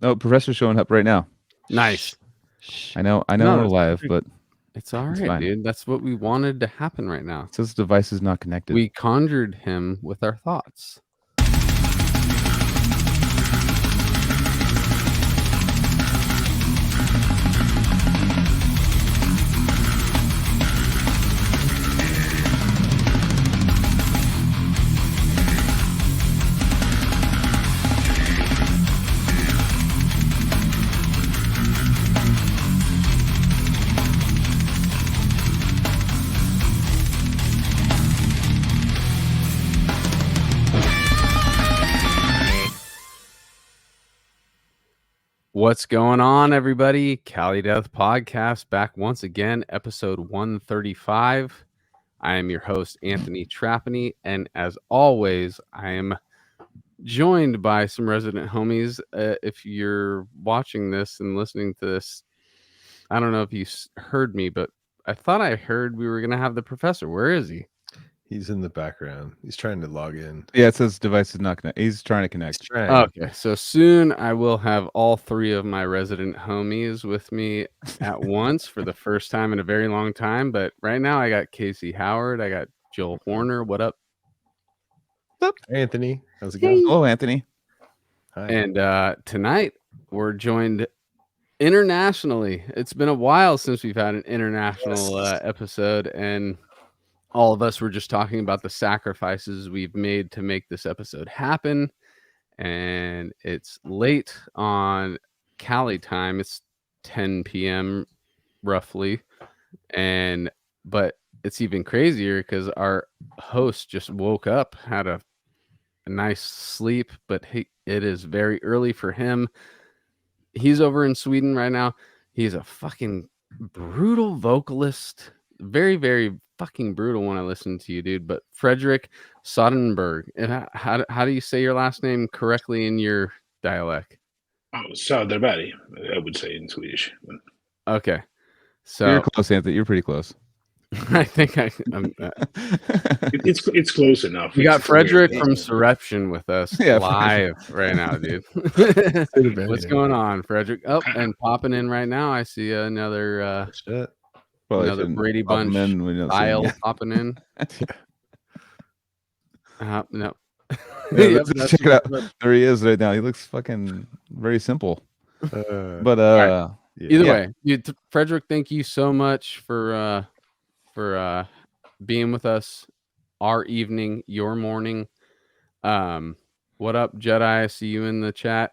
Oh, Professor's showing up right now. Nice. I know No, we're live, but it's all it's right, fine. dude. That's what we wanted to happen right now. It says this device is not connected. We conjured him with our thoughts. What's going on, everybody? Cali Death Podcast back once again, episode 135. I am your host, Anthony Trapani, and as always, I am joined by some resident homies. If you're watching this and listening to this, I don't know if you heard me, but I thought I heard we were going to have the professor. Where is he? He's in the background. He's trying to log in. Yeah, it says device is not connected. He's trying to connect. Okay, so soon I will have all three of my resident homies with me at once for the first time in a very long time. But right now I got Casey Howard. I got Joel Horner. What up? What's up, Anthony? How's it going? Hello, Anthony. Hi. And tonight we're joined internationally. It's been a while since we've had an international episode, and all of us were just talking about the sacrifices we've made to make this episode happen. And it's late on Cali time. It's 10 p.m. roughly. But it's even crazier because our host just woke up, had a nice sleep, but it is very early for him. He's over in Sweden right now. He's a fucking brutal vocalist. Very, very fucking brutal when I listen to you, dude. But Fredrik Sodenberg. And how do you say your last name correctly in your dialect? Oh, Söderberg, I would say in Swedish. Okay, so you're close, Anthony. You're pretty close. I think it's close enough. We got Fredrik from Soreption with us live right now, dude. What's going on, Fredrik? Oh, and popping in right now, I see another Brady Bunch style popping in. No. Check it out. There he is right now. He looks fucking very simple. But either way, Fredrik, thank you so much for being with us our evening, your morning. What up, Jedi? I see you in the chat.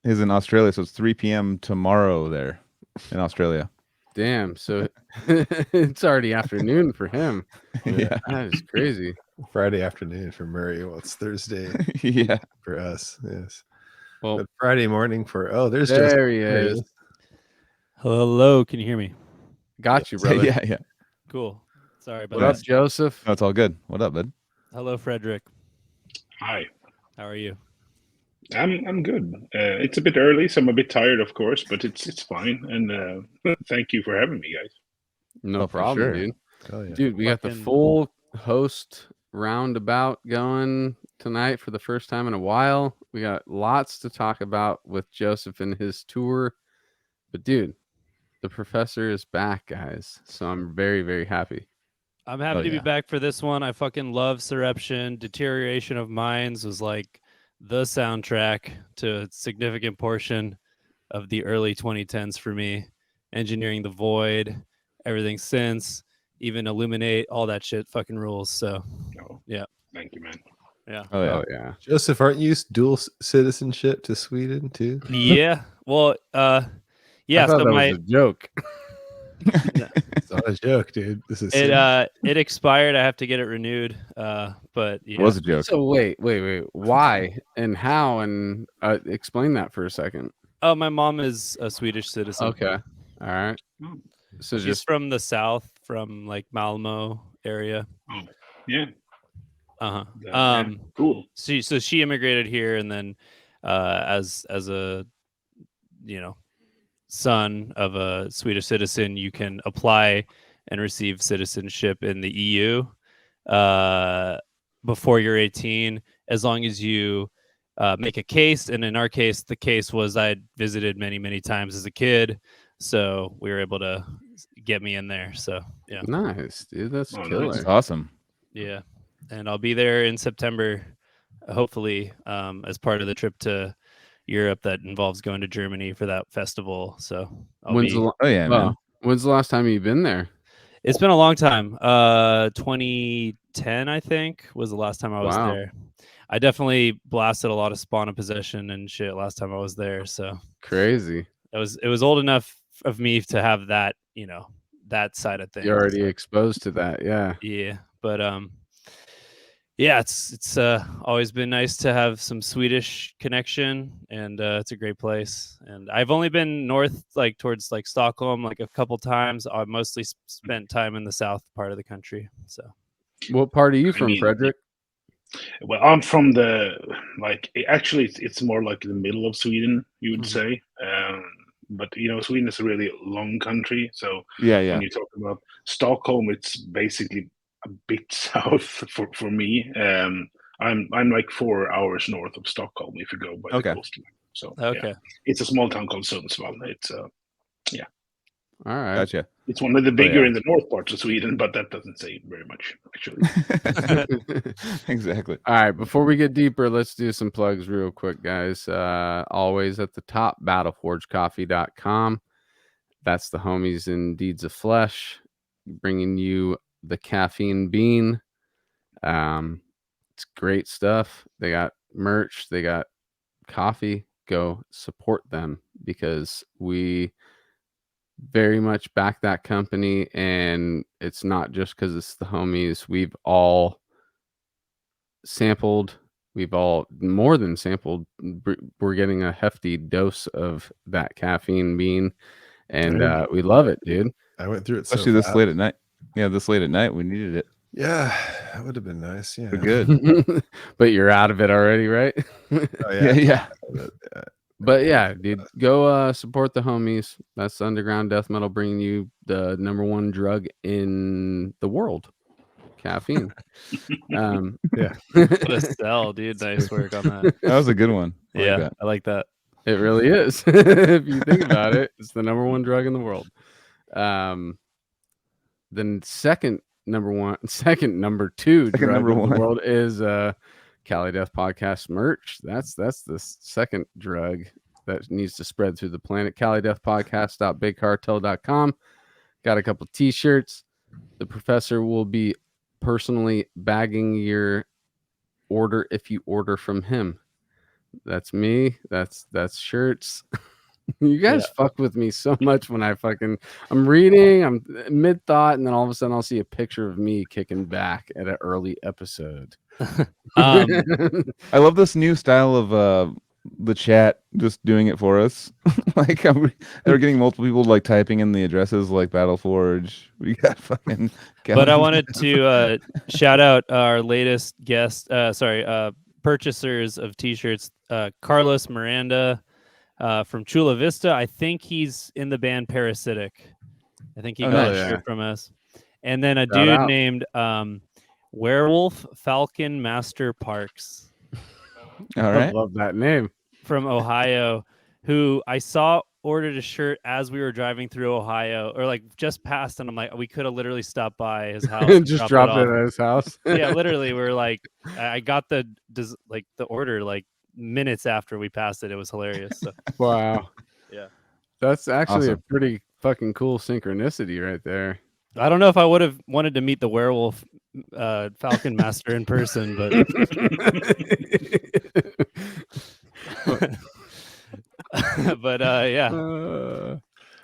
He's in Australia, so it's 3 p.m. tomorrow there in Australia. Damn, so it's already afternoon for him. Yeah, that is crazy. Friday afternoon for Murray. Well, it's Thursday. Yeah, for us. Yes. Well, but Friday morning for there he is. Hello, can you hear me? Got you, brother. Yeah. Cool. Sorry about that. What up, Joseph? No, it's all good. What up, bud? Hello, Fredrik. Hi. How are you? I'm good. It's a bit early, so I'm a bit tired, of course, but it's fine. And thank you for having me, guys. No problem, dude. Oh, yeah. Dude, we got the full host roundabout going tonight for the first time in a while. We got lots to talk about with Joseph and his tour. But dude, the professor is back, guys. So I'm very, very happy. I'm happy to be back for this one. I fucking love Soreption. Deterioration of Minds was like the soundtrack to a significant portion of the early 2010s for me. Engineering the Void, everything since, even Illuminate, all that shit fucking rules. So, yeah. Thank you, man. Yeah. Oh, yeah. Joseph, aren't you dual citizenship to Sweden too? Yeah. Well, yeah. I thought that was a joke. It's not a joke, dude. This is it expired. I have to get it renewed. But yeah. It was a joke. So wait. Why and how? And explain that for a second. Oh, my mom is a Swedish citizen. Okay. All right. So she's just from the south, from like Malmo area. Oh, yeah. Cool. So she immigrated here, and then as a son of a Swedish citizen, you can apply and receive citizenship in the EU before you're 18, as long as you make a case. And in our case, the case was I had visited many times as a kid, so we were able to get me in there. So yeah, Nice, dude. That's Oh, nice. killer. That's awesome. yeah. And I'll be there in September, hopefully, as part of the trip to Europe that involves going to Germany for that festival. So When's the Oh yeah, man. when's the last time you've been there? it's been a long time. 2010, I think, was the last time I was Wow. there. I definitely blasted a lot of Spawn of Possession and shit last time I was there. So Crazy. it was old enough of me to have that, that side of things. You're already exposed to that, yeah. Yeah, but yeah, it's always been nice to have some Swedish connection, and it's a great place. And I've only been north, like towards like Stockholm, like a couple times. I've mostly spent time in the south part of the country. So, What part are you from, mean, Fredrik? Well, I'm from actually it's more like the middle of Sweden, you would say. But Sweden is a really long country, so Yeah. when you talk about Stockholm, it's basically a bit south for me. I'm like 4 hours north of Stockholm if you go by the coastline. So okay, it's a small town called Sundsvall. It's All right. Gotcha. it's one of the bigger yeah. in the north parts of Sweden, but that doesn't say very much actually. Exactly. All right, before we get deeper, let's do some plugs real quick, guys. Always at the top, battleforgecoffee.com. That's the homies in Deeds of Flesh, bringing you the caffeine bean. It's great stuff. They got merch, they got coffee. Go support them because we very much back that company, and it's not just because it's the homies. We've all sampled, we've all more than sampled. We're getting a hefty dose of that caffeine bean, and we love it, dude. I went through it Especially this late at night. Yeah, this late at night, we needed it. Yeah, that would have been nice. Yeah, We're good. But you're out of it already, right? Oh, Yeah. But yeah, dude, go support the homies. That's Underground Death Metal, bringing you the #1 drug in the world, caffeine. Yeah. what a sell, dude! Nice work on that. That was a good one. I like Yeah, that. I like that. It really is. If you think about it, it's the #1 drug in the world. Then second number two drug number of one. the world is Cali Death Podcast merch. That's the second drug that needs to spread through the planet. CaliDeathPodcast.BigCartel.com. Got a couple t-shirts. The professor will be personally bagging your order if you order from him. That's me. That's shirts. You guys fuck with me so much when I'm reading, I'm mid-thought, and then all of a sudden I'll see a picture of me kicking back at an early episode. I love this new style of the chat just doing it for us. Like they're getting multiple people like typing in the addresses like Battleforge. We got fucking But I wanted to shout out our latest guest, purchasers of t-shirts, Carlos Miranda from Chula Vista. I think he's in the band Parasitic. I think he got a shirt from us. And then a dude named Werewolf Falcon Master Parks. All right. I love that name. From Ohio, who I saw ordered a shirt as we were driving through Ohio, or like just past, and I'm like, we could have literally stopped by his house and just dropped it at his house. Yeah, literally, we're like, I got the order like minutes after we passed it. It was hilarious. So. Wow. Yeah, that's actually awesome. a pretty fucking cool synchronicity right there. I don't know if I would have wanted to meet the werewolf Falcon Master in person, but but yeah.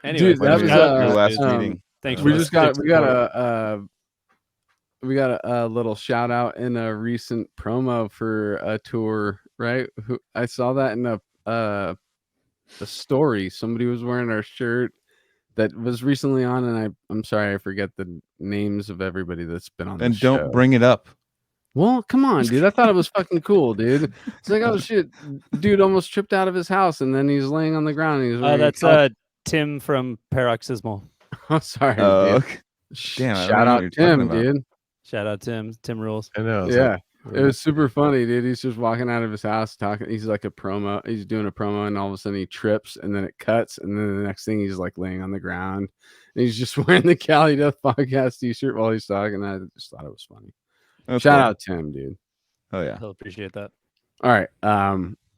Anyway, dude, that was your last meeting. Thanks. We got a little shout out in a recent promo for a tour, right? I saw that in a story. Somebody was wearing our shirt that was recently on, and I'm sorry I forget the names of everybody that's been on. And the show. don't bring it up. Well, come on, dude. I thought it was fucking cool, dude. It's like, oh shit, dude almost tripped out of his house, and then he's laying on the ground. And he's that's Tim from Paroxysmal. Oh, sorry. Okay. Damn, Shout out Tim, dude. Shout out Tim. Tim rules. I know. Yeah. It was super funny, dude. He's just walking out of his house talking. He's like he's doing a promo, and all of a sudden he trips, and then it cuts, and then the next thing he's like laying on the ground, and he's just wearing the Cali Death Podcast t-shirt while he's talking. I just thought it was funny. Shout out to him, dude. Oh yeah, I'll appreciate that. All right.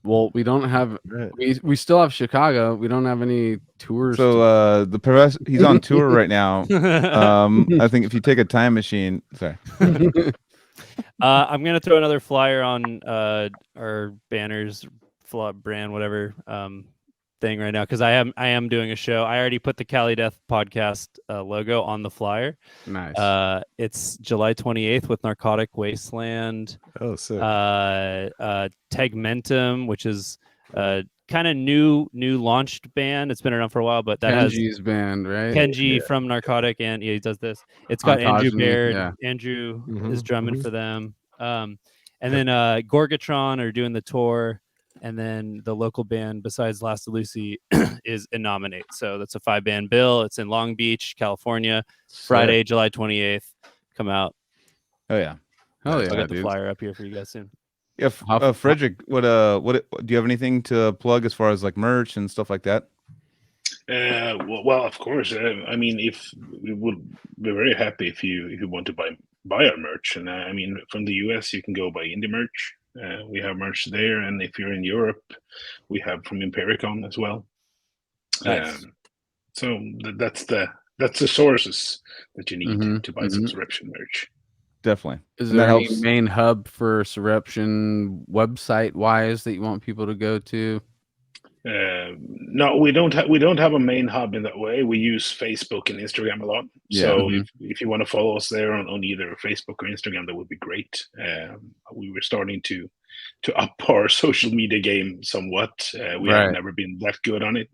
Well, we don't have we still have Chicago. We don't have any tours. So he's on tour right now. I think if you take a time machine, sorry. I'm gonna throw another flyer on our banners, brand, whatever thing right now, because I am doing a show. I already put the Cali Death Podcast logo on the flyer. Nice. It's July 28th with Narcotic Wasteland. Oh, sick. Tegmentum, which is kind of new launched band. It's been around for a while, but that Kenji's band, right? Kenji from Narcotic, and he does this. It's got Andrew Baird. Yeah. Andrew is drumming for them. And then Gorgatron are doing the tour, and then the local band besides Last of Lucy is Innominate. So that's a 5-band bill. It's in Long Beach, California. Friday, July 28th. Come out. Oh yeah. Oh yeah. I'll get the dude. flyer up here for you guys soon. Yeah, Fredrik, what do you have anything to plug as far as like merch and stuff like that? Well, of course. I mean, if we would be very happy if you want to buy our merch, and I mean, from the US you can go buy indie merch. We have merch there, and if you're in Europe, we have from Impericon as well. Nice. So that's the sources that you need to buy some Soreption merch. Definitely. Is And there that any helps. main hub for Soreption website wise that you want people to go to? No, we don't have a main hub in that way. We use Facebook and Instagram a lot. Yeah. So if you want to follow us there on either Facebook or Instagram, that would be great. We were starting to up our social media game somewhat. We have never been that good on it,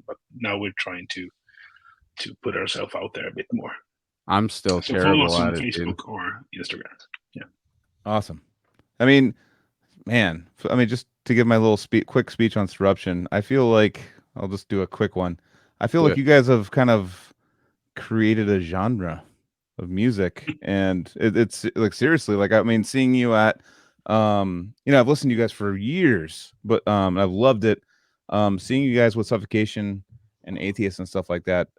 but now we're trying to put ourselves out there a bit more. I'm still So follow terrible us on at it, Facebook dude. or Instagram. Yeah. Awesome. I mean, man, just to give my little quick speech on Soreption, I feel like I'll just do a quick one. I feel like you guys have kind of created a genre of music, and it's like seriously, like I mean, seeing you at, I've listened to you guys for years, but I've loved it. Seeing you guys with Suffocation and Atheist and stuff like that,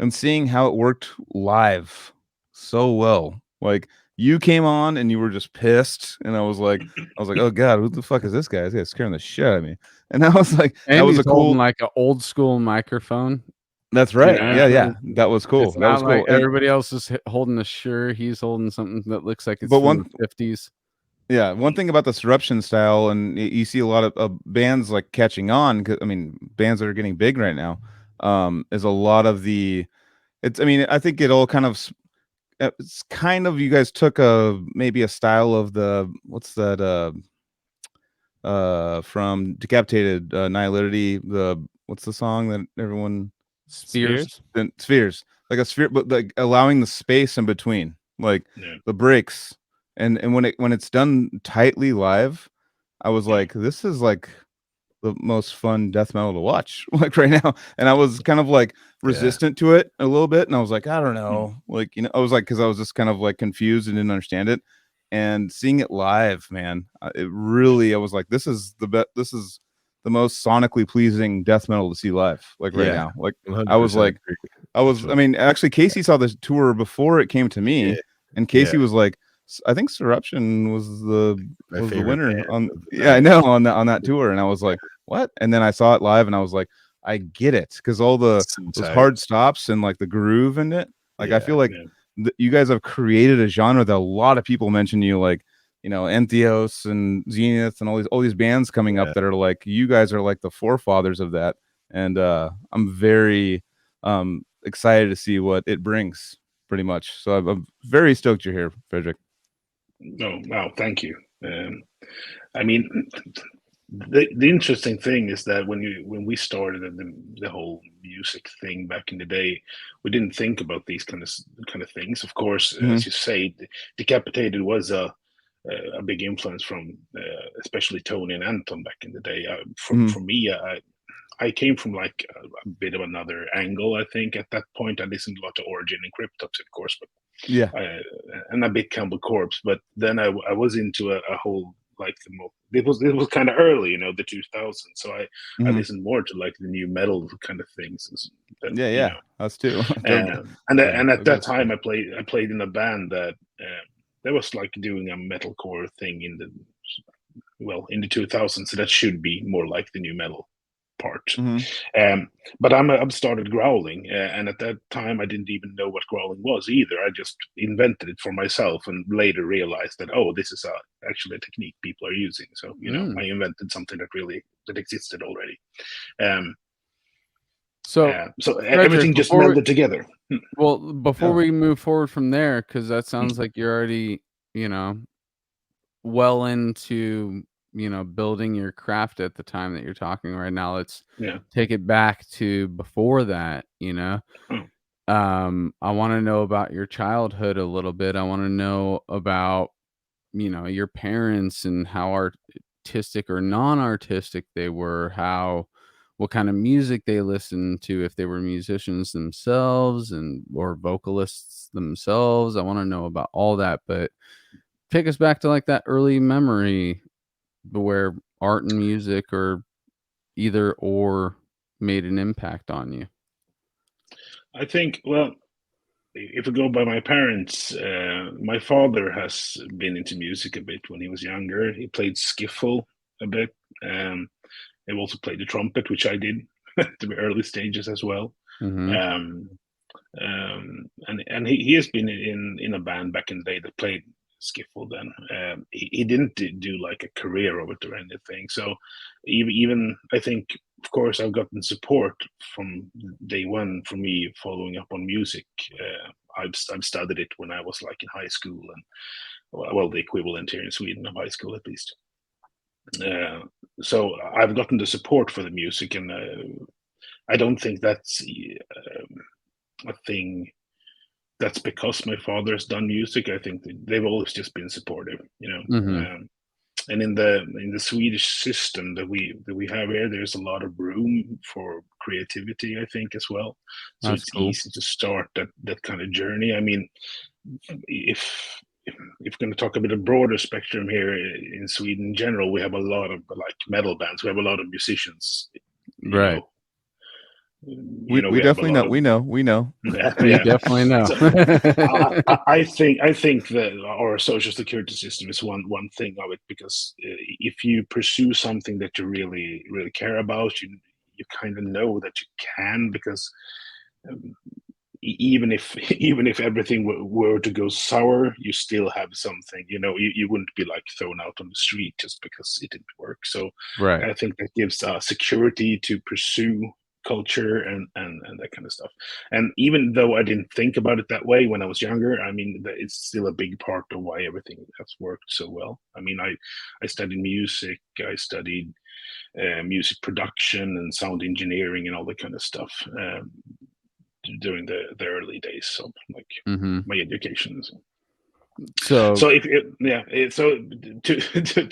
and seeing how it worked live so well, like. You came on and you were just pissed, and I was like, oh god, who the fuck is this guy? This guy's scaring the shit out of me. And I was like, and that was he's a cool, holding like an old school microphone. That's right. Yeah. Yeah, that was cool. It's That not was cool. like everybody else is holding a Shure. He's holding something that looks like it's But from the 50s. Yeah, one thing about the Soreption style, and you see a lot of bands like catching on. I mean, bands that are getting big right now, is a lot of the. It's. I mean, I think it all kind of. It's kind of, you guys took maybe a style of the, what's that from Decapitated, Nihility, what's the song that everyone Spheres, like a sphere, but like allowing the space in between, like the breaks, and when it's done tightly live, I was like, this is like the most fun death metal to watch like right now, and I was kind of like resistant to it a little bit, and I was like, I don't know, like, I was like, because I was just kind of like confused and didn't understand it, and seeing it live, man, it really, I was like, this is the most sonically pleasing death metal to see live, like right now, like 100%. I mean, actually Casey saw this tour before it came to me, and Casey was like, I think Soreption was the winner on I know on that tour, and I was like, what? And then I saw it live, and I was like, I get it, because all those hard stops and like the groove in it, like I feel like you guys have created a genre that a lot of people mention you, like, Entheos and Zenith and all these bands coming up that are like, you guys are like the forefathers of that, and I'm very excited to see what it brings, pretty much. So I'm very stoked you're here, Fredrik. No, wow, thank you. I mean, the interesting thing is that when we started the whole music thing back in the day, we didn't think about these kind of things. Of course, as you say, Decapitated was a big influence from especially Tony and Anton back in the day. For me, I came from like a bit of another angle. I think at that point I listened a lot to Origin and Cryptox, of course, but Yeah. and a bit Cannibal Corpse. But then I was into a whole like it was kind of early, you know, the 2000s. So I Mhm. listened more to like the new metal kind of things. Than, Yeah, you yeah. know. Us too. And Yeah, at that that's time cool. I played in a band that was like doing a metalcore thing in the 2000s. So that should be more like the new metal part. Mhm. But I've started growling, and at that time I didn't even know what growling was either. I just invented it for myself, and later realized that this is actually a technique people are using. So I invented something that existed already. So Everything just melded together. Well, before Yeah. we move forward from there, because that sounds like you're already, well into, building your craft at the time that you're talking right now. Let's Yeah. take it back to before that, Oh. I want to know about your childhood a little bit. I want to know about, your parents and how artistic or non-artistic they were, what kind of music they listened to, if they were musicians themselves or vocalists themselves. I want to know about all that, but take us back to like that early memory where art and music or either or made an impact on you. I think, well, if we go by my parents, my father has been into music a bit when he was younger. He played skiffle a bit. He also played the trumpet, which I did at the early stages as well. Mm-hmm. And he has been in a band back in the day that played skiffle. Then he didn't do like a career of it or anything. So even I think, of course, I've gotten support from day one from me following up on music. I've studied it when I was like in high school, and well, the equivalent here in Sweden of high school at least. So I've gotten the support for the music, and I don't think that's a thing that's because my father has done music. I think they've always just been supportive, Mm-hmm. And in the Swedish system that we have here, there's a lot of room for creativity, I think, as well. So That's it's cool. easy to start that kind of journey. I mean, if we're going to talk a bit of broader spectrum here in Sweden in general, we have a lot of like metal bands. We have a lot of musicians, Right. We we have a definitely lot know. of We know. We know. We definitely know. So, I think that our social security system is one thing of it, because if you pursue something that you really really care about, you kind of know that you can, because um, even if everything were to go sour, you still have something. You wouldn't be like thrown out on the street just because it didn't work. So Right. I think that gives security to pursue culture and that kind of stuff. And even though I didn't think about it that way when I was younger, I mean, it's still a big part of why everything has worked so well. I mean, I studied music, I studied music production and sound engineering and all that kind of stuff during the early days of like Mm-hmm. my education. So So to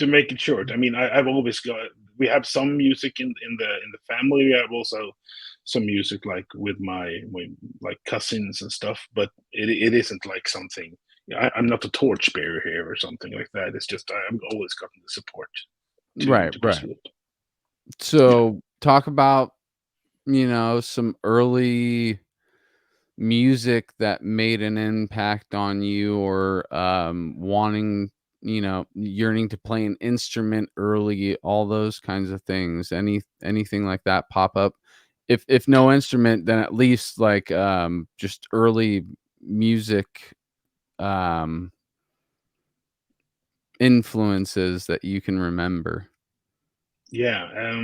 make it short, I mean, I've always got. We have some music in the family. We have also some music like with my like cousins and stuff, but it isn't like something. I'm not a torchbearer here or something like that. It's just I've always gotten the support to pursue it. So talk about, some early music that made an impact on you, or wanting, yearning to play an instrument early, all those kinds of things. Anything like that pop up? If no instrument, then at least like just early music influences that you can remember. Yeah.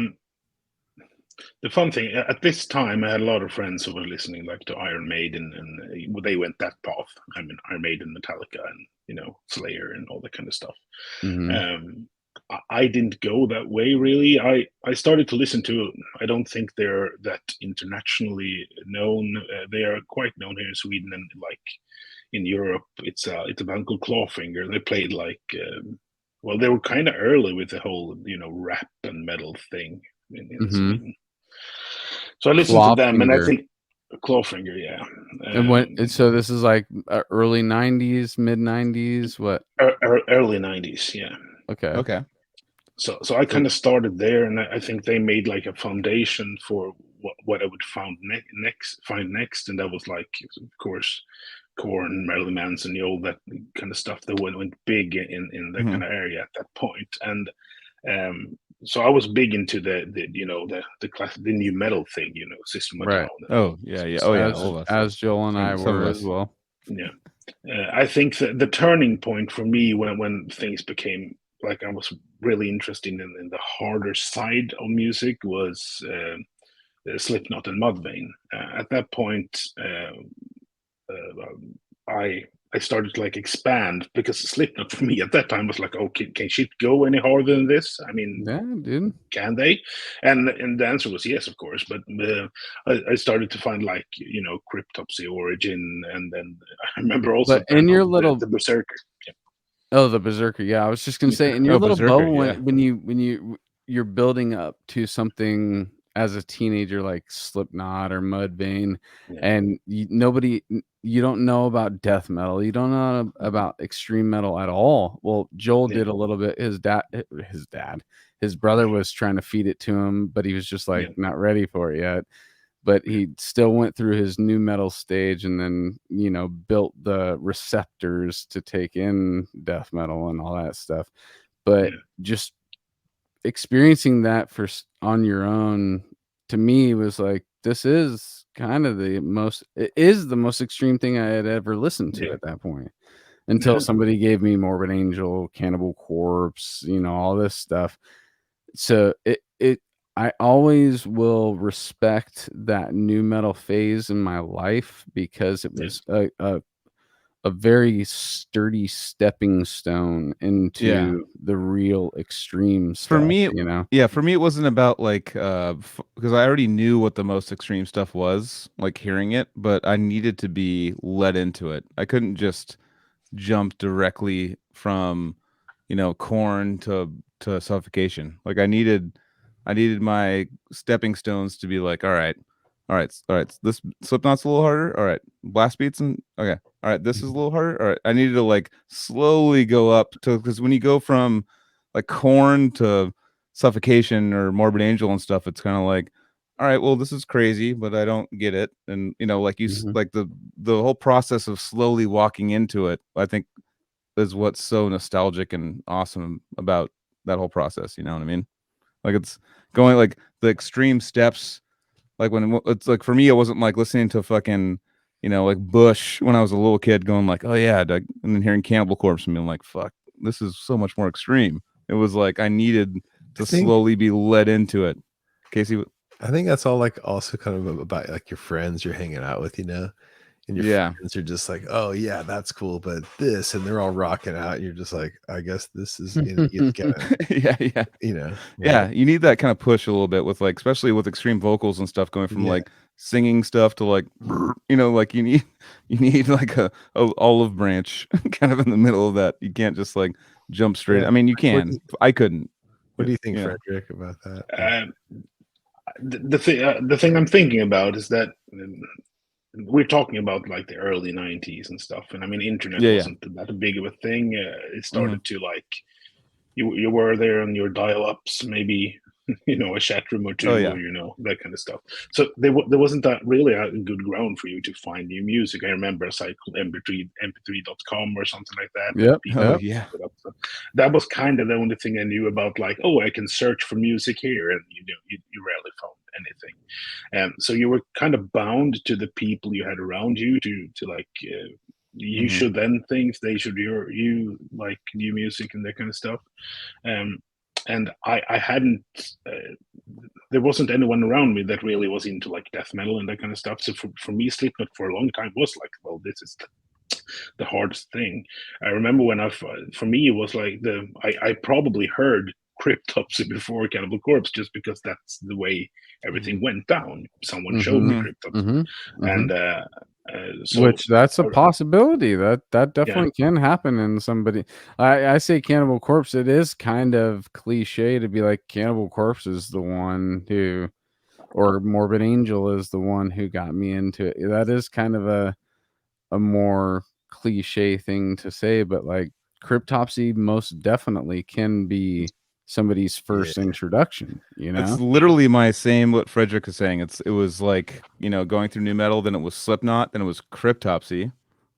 The fun thing at this time, I had a lot of friends who were listening like to Iron Maiden, and they went that path. I mean, Iron Maiden, Metallica, and Slayer, and all that kind of stuff. Mm-hmm. I didn't go that way really. I started to listen to. I don't think they're that internationally known. They are quite known here in Sweden, and like in Europe, it's a band called Clawfinger. They played like. Well, they were kind of early with the whole rap and metal thing in Mm-hmm. Sweden. So I listened to them, and I Clawfinger. think Clawfinger, yeah. And so this is like early 90s, mid 90s, what? Early 90s, yeah. Okay. So I kind of started there, and I think they made like a foundation for what I would find next, and that was like, of course, Korn, Marilyn Manson, all that kind of stuff that went big in that kind of area at that point. And so I was big into the new metal thing, System of a Right. Down. Oh yeah. Oh yeah. All of us. As Joel and I Some of were us. as well. Yeah. I think the turning point for me when things became like I was really interested in the harder side of music was Slipknot and Mudvayne. At that point, I started to like expand, because Slipknot for me at that time was like, oh, can shit go any harder than this? I mean, Yeah, dude. can they? And the answer was yes, of course. But I started to find like Cryptopsy, Origin, and then I remember also But in your little the Berserker. Yeah. Oh, the Berserker. Yeah, I was just gonna say in your Oh, little Berserker, bubble yeah. when you're building up to something as a teenager like Slipknot or Mudvayne, Yeah. and you don't know about death metal, you don't know about extreme metal at all. Well, Joel Yeah. did a little bit. His brother was trying to feed it to him, but he was just like not ready for it yet. But he still went through his new metal stage, and then built the receptors to take in death metal and all that stuff. But just experiencing that on your own, to me, was like, this is kind of the most extreme thing I had ever listened to at that point, until somebody gave me Morbid Angel, Cannibal Corpse, all this stuff. So I always will respect that new metal phase in my life, because it was a very sturdy stepping stone into the real extreme stuff. For me, for me, it wasn't about like because I already knew what the most extreme stuff was, like hearing it, but I needed to be led into it. I couldn't just jump directly from Korn to Suffocation. Like I needed my stepping stones to be like, all right, this Slipknot's a little harder. All right, blast beats, and okay, all right, this is a little harder. All right, I needed to like slowly go up to, because when you go from like Korn to Suffocation or Morbid Angel and stuff, it's kind of like, all right, well, this is crazy, but I don't get it. And like like the whole process of slowly walking into it, I think, is what's so nostalgic and awesome about that whole process. You know what I mean? Like it's going like the extreme steps. Like when it's like, for me, it wasn't like listening to fucking, like Bush when I was a little kid, going like, oh yeah, and then hearing Cannibal Corpse and being like, fuck, this is so much more extreme. It was like I needed to slowly be led into it. Casey, I think that's all like also kind of about like your friends you're hanging out with, and your friends are just like, oh yeah, that's cool, but this, and they're all rocking out, and you're just like, I guess this is you gotta, you need that kind of push a little bit with like, especially with extreme vocals and stuff, going from like singing stuff to like like you need like a olive branch kind of in the middle of that. You can't just like jump straight. I mean, you can. I couldn't. What do you think, Fredrik, about that? The thing I'm thinking about is that we're talking about like the early 90s and stuff, and I mean, internet wasn't that big of a thing. It started to like you were there on your dial-ups, maybe a chat room or two, or that kind of stuff. So there wasn't that really a good ground for you to find new music. I remember a site called mp3.com or something like that. So that was kind of the only thing I knew about, like, oh, I can search for music here, and you rarely found anything. So you were kind of bound to the people you had around you to like you should then think they should hear you like new music and that kind of stuff. And I hadn't there wasn't anyone around me that really was into like death metal and that kind of stuff. So for me, Slipknot for a long time was like, well, this is the hardest thing. I remember when for me, it was like I probably heard Cryptopsy before Cannibal Corpse, just because that's the way everything went down. Someone showed me Cryptopsy, and which that's a possibility that definitely can happen in somebody. I say Cannibal Corpse. It is kind of cliche to be like Cannibal Corpse is the one who or Morbid Angel is the one who got me into it. That is kind of a more cliche thing to say, but like Cryptopsy most definitely can be somebody's first introduction, you know? It's literally my same what Fredrik is saying. It was like, you know, going through new metal, then it was Slipknot, then it was Cryptopsy.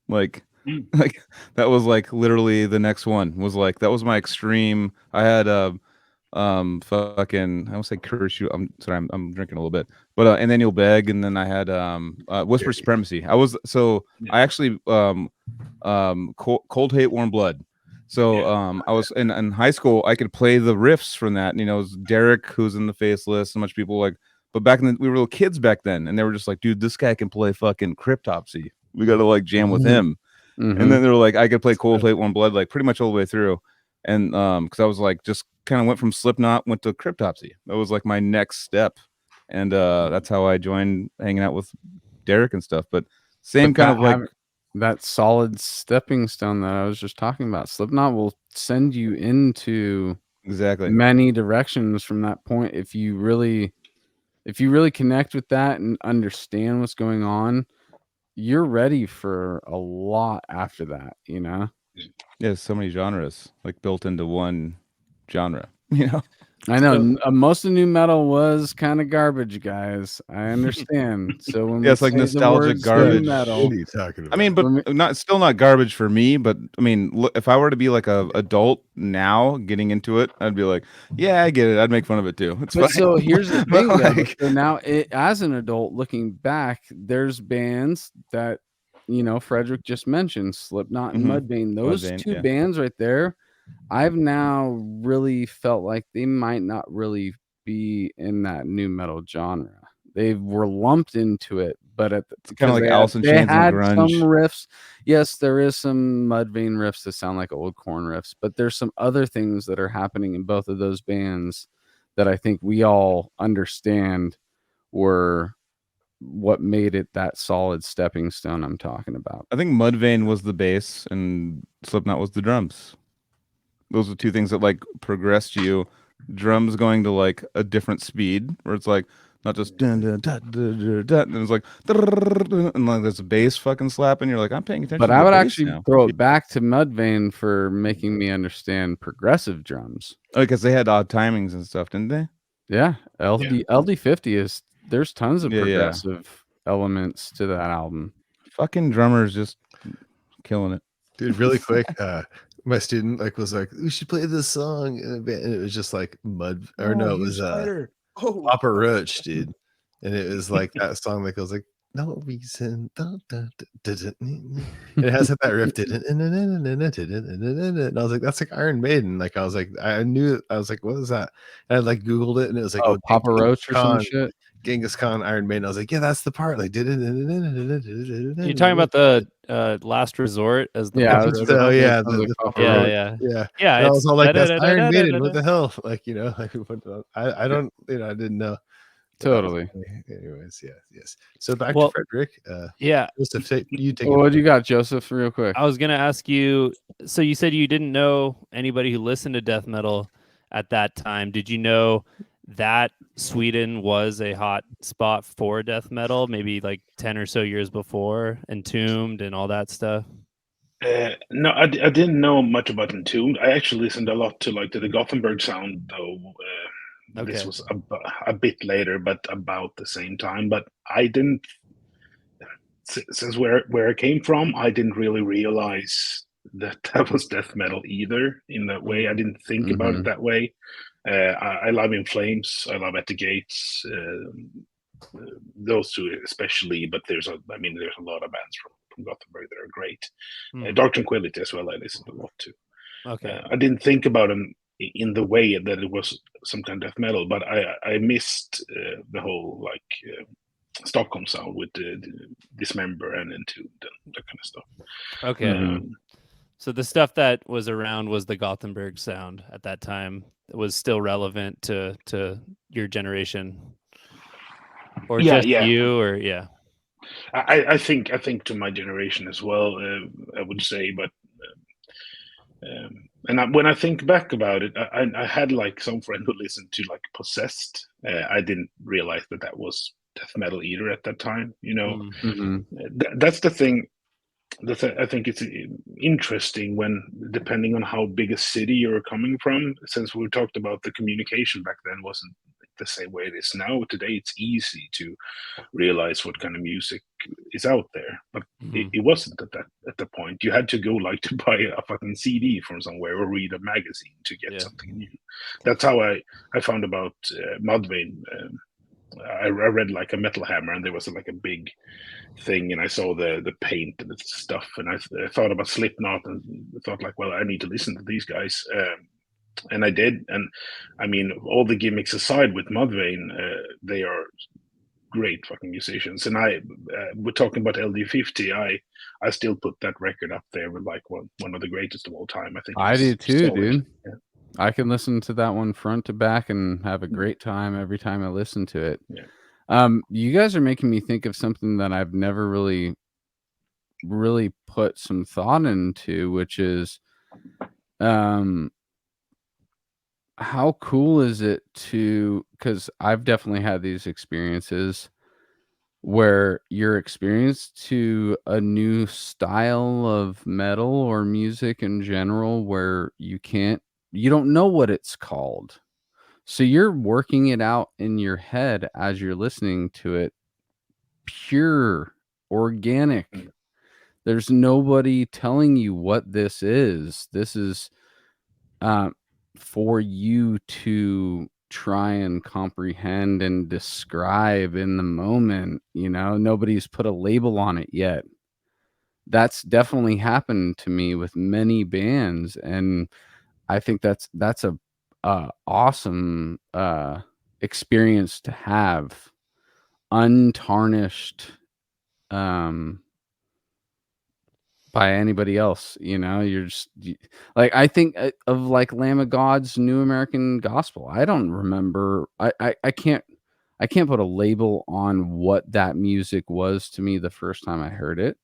Like like that was like literally the next one was like that was my extreme. I had fucking I don't say curse you. I'm sorry, I'm drinking a little bit. But and then you'll beg, and then I had Whisper Supremacy. I was I actually Cold Hate Warm Blood. So I was in high school. I could play the riffs from that. And, you know, it was Derek, who's in the Faceless, and much people like. But back then, we were little kids back then, and they were just like, "Dude, this guy can play fucking Cryptopsy. We got to like jam with him." And then they were like, "I could play Cold Hate Warm Blood like pretty much all the way through." And because I was like, just kind of went from Slipknot, went to Cryptopsy. That was like my next step, and that's how I joined hanging out with Derek and stuff. But same kind of like. That solid stepping stone that I was just talking about. Slipknot will send you into many directions from that point. If you really connect with that and understand what's going on, you're ready for a lot after that, you know? Yeah, so many genres like built into one genre, you know? I know most of new metal was kind of garbage, guys. I understand. So when it's like nostalgic garbage. Metal, what are you talking about? I mean, but still not garbage for me. But I mean, look, if I were to be like a adult now getting into it, I'd be like, yeah, I get it. I'd make fun of it too. It's fine. So here's the thing, like, so now as an adult looking back, there's bands that, you know, Fredrik just mentioned, Slipknot and Mudvayne. Those two bands right there, I've now really felt like they might not really be in that new metal genre. They were lumped into it, but it's kind of like Alice in Chains and grunge. Some riffs. Yes, there is some Mudvayne riffs that sound like old Korn riffs, but there's some other things that are happening in both of those bands that I think we all understand were what made it that solid stepping stone I'm talking about. I think Mudvayne was the bass and Slipknot was the drums. Those are two things that like progressed you. Drums going to like a different speed where it's like not just dun, dun, dun, dun, dun, and it's like and like there's a bass fucking slapping. You're like, I'm paying attention. But to I the would bass actually now. throw it back to Mudvayne for making me understand progressive drums. Oh, because they had odd timings and stuff, didn't they? Yeah, LD50 is there's tons of progressive elements to that album. Fucking drummers just killing it, dude. Really quick, my student was like, we should play this song, and it was just like it was Papa Roach, dude, and it was like that song that goes like, no reason, it has that riff, and I was like, that's like Iron Maiden. Like I was like, I knew it. I was like, what is that? And I like Googled it, and it was like, Papa Roach or some shit. Genghis Khan, Iron Maiden. I was like, yeah, that's the part. Like, you're talking about the Last Resort as the yeah, yeah. And I was all like, that's Iron Maiden. What the hell? Like, you know, like I don't, you know, I didn't know. Totally. Anyways, yes. So back to Fredrik. Joseph, you take. What do you got, Joseph? Real quick. I was gonna ask you. So you said you didn't know anybody who listened to death metal at that time. Did you know that Sweden was a hot spot for death metal, maybe like 10 or so years before, Entombed and all that stuff? No, I didn't know much about Entombed. I actually listened a lot to like the Gothenburg sound, though. This was a bit later, but about the same time. But I didn't, since where I came from, I didn't really realize that was death metal either. In that way, I didn't think about it that way. I love In Flames. I love At the Gates. Those two especially, but there's a lot of bands from Gothenburg that are great. Dark Tranquillity as well. I listened a lot to. Okay. I didn't think about them in the way that it was some kind of death metal, but I missed the whole like Stockholm sound with the Dismember and Entombed and that kind of stuff. Okay. So the stuff that was around was the Gothenburg sound at that time. It was still relevant to your generation, or you, or I think to my generation as well. I would say, but And when I think back about it, I had like some friend who listened to like Possessed. I didn't realize that was death metal either at that time. That's the thing. I think it's interesting when, depending on how big a city you're coming from, since we talked about the communication back then wasn't the same way it is now. Today, it's easy to realize what kind of music is out there, but it wasn't at the point. You had to go like to buy a fucking CD from somewhere or read a magazine to get something new. That's how I found about Mudvayne. I read like a Metal Hammer, and there was like a big thing, and I saw the paint and the stuff, and I thought about Slipknot, and thought like, well, I need to listen to these guys, and I did. And I mean, all the gimmicks aside with Mudvayne, they are great fucking musicians. And we're talking about LD50. I still put that record up there with like one of the greatest of all time. I think I do too, solid. dude. Yeah. I can listen to that one front to back and have a great time every time I listen to it. Yeah. You guys are making me think of something that I've never really put some thought into, which is how cool is it because I've definitely had these experiences where you're experienced to a new style of metal or music in general where you don't know what it's called. So you're working it out in your head as you're listening to it, pure, organic. There's nobody telling you what this is. This is for you to try and comprehend and describe in the moment. Nobody's put a label on it yet. That's definitely happened to me with many bands, and I think that's a awesome experience to have, untarnished by anybody else. You're just like, I think of like Lamb of God's New American Gospel. I don't remember. I can't put a label on what that music was to me the first time I heard it.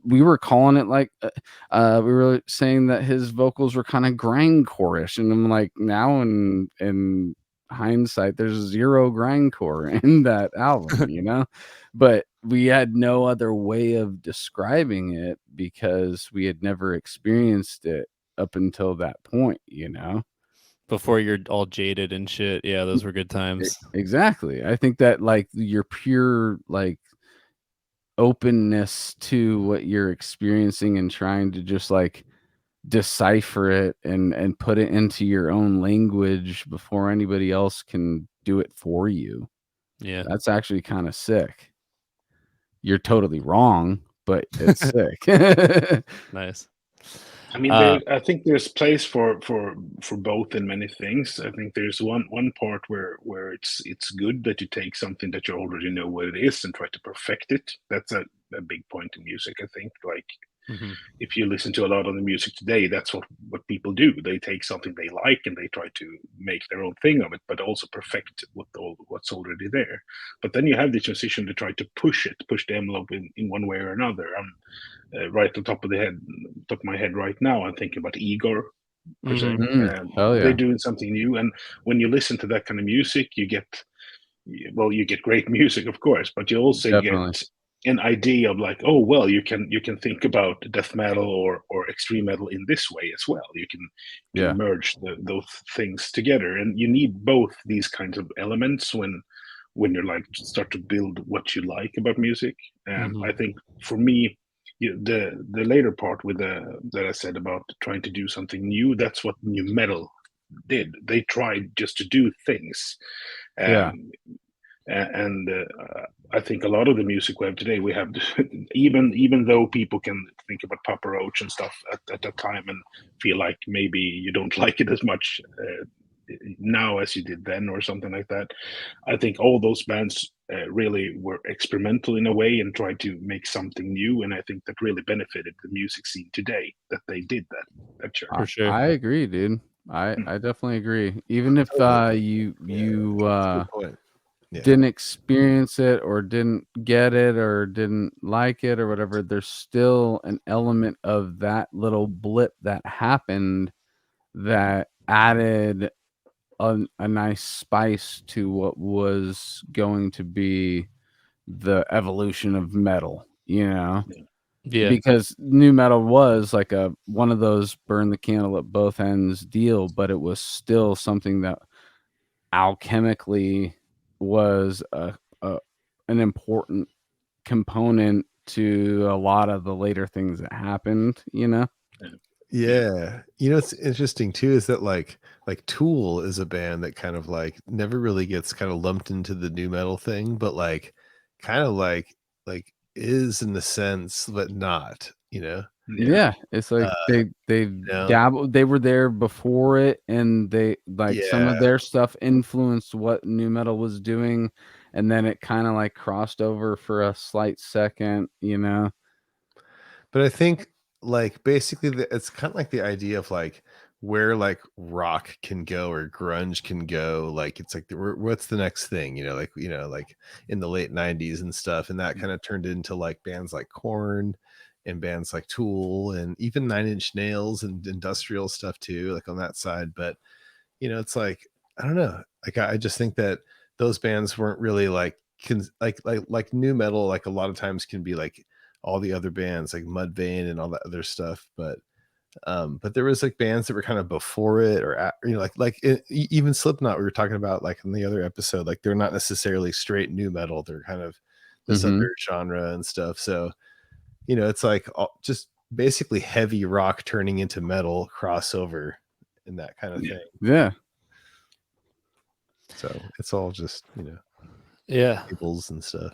We were calling it like we were saying that his vocals were kind of grindcore-ish, and I'm like, now in hindsight, there's zero grindcore in that album, but we had no other way of describing it because we had never experienced it up until that point, Before you're all jaded and shit. Yeah, those were good times. Exactly. I think that like your pure like openness to what you're experiencing and trying to just like decipher it and put it into your own language before anybody else can do it for you. Yeah, that's actually kind of sick. You're totally wrong, but it's sick. nice. I mean, I think there's place for both in many things. I think there's one part where it's good that you take something that you already know what it is and try to perfect it. That's a big point in music. I think like if you listen to a lot of the music today, that's what people do. They take something they like and they try to make their own thing of it, but also perfect what's already there. But then you have this transition to try to push the envelope in one way or another. Right on top of my head right now, I'm thinking about Igor. Per se. Hell yeah. They're doing something new, and when you listen to that kind of music, you get great music, of course, but you also Definitely. get an idea of like, oh well, you can think about death metal or extreme metal in this way as well. You can merge those things together, and you need both these kinds of elements when you're like start to build what you like about music. I think for me, the later part with that I said about trying to do something new, that's what new metal did. They tried just to do things. And I think a lot of the music we have today, we have even though people can think about Papa Roach and stuff at that time and feel like maybe you don't like it as much now as you did then or something like that. I think all those bands really were experimental in a way and tried to make something new, and I think that really benefited the music scene today that they did that. Sure. For sure. I agree, dude. I definitely agree. Even if you That's a good point. didn't experience it or didn't get it or didn't like it or whatever, there's still an element of that little blip that happened that added a nice spice to what was going to be the evolution of metal, you know? Yeah. Because new metal was like one of those burn the candle at both ends deal, but it was still something that alchemically was an important component to a lot of the later things that happened, you know? Yeah. You know, it's interesting too, is that like Tool is a band that kind of like never really gets kind of lumped into the new metal thing, but like kind of like is in the sense, but not, you know? Yeah, it's like they know? dabbled, they were there before it, and they like some of Yeah. their stuff influenced what new metal was doing, and then it kind of like crossed over for a slight second, you know? But I think like basically it's kind of like the idea of like where like rock can go or grunge can go. Like it's like what's the next thing, you know, like in the late 90s and stuff, and that kind of turned into like bands like Korn and bands like Tool and even 9 Inch Nails and industrial stuff too, like on that side. But you know, it's like I don't know, like I just think that those bands weren't really like like new metal, like a lot of times can be like all the other bands like Mudvayne and all that other stuff. But there was like bands that were kind of before it you know, even Slipknot we were talking about like in the other episode, like they're not necessarily straight new metal, they're kind of this other genre and stuff. So you know, it's like just basically heavy rock turning into metal crossover and that kind of thing. Yeah. So it's all just, you know, Yeah. labels and stuff.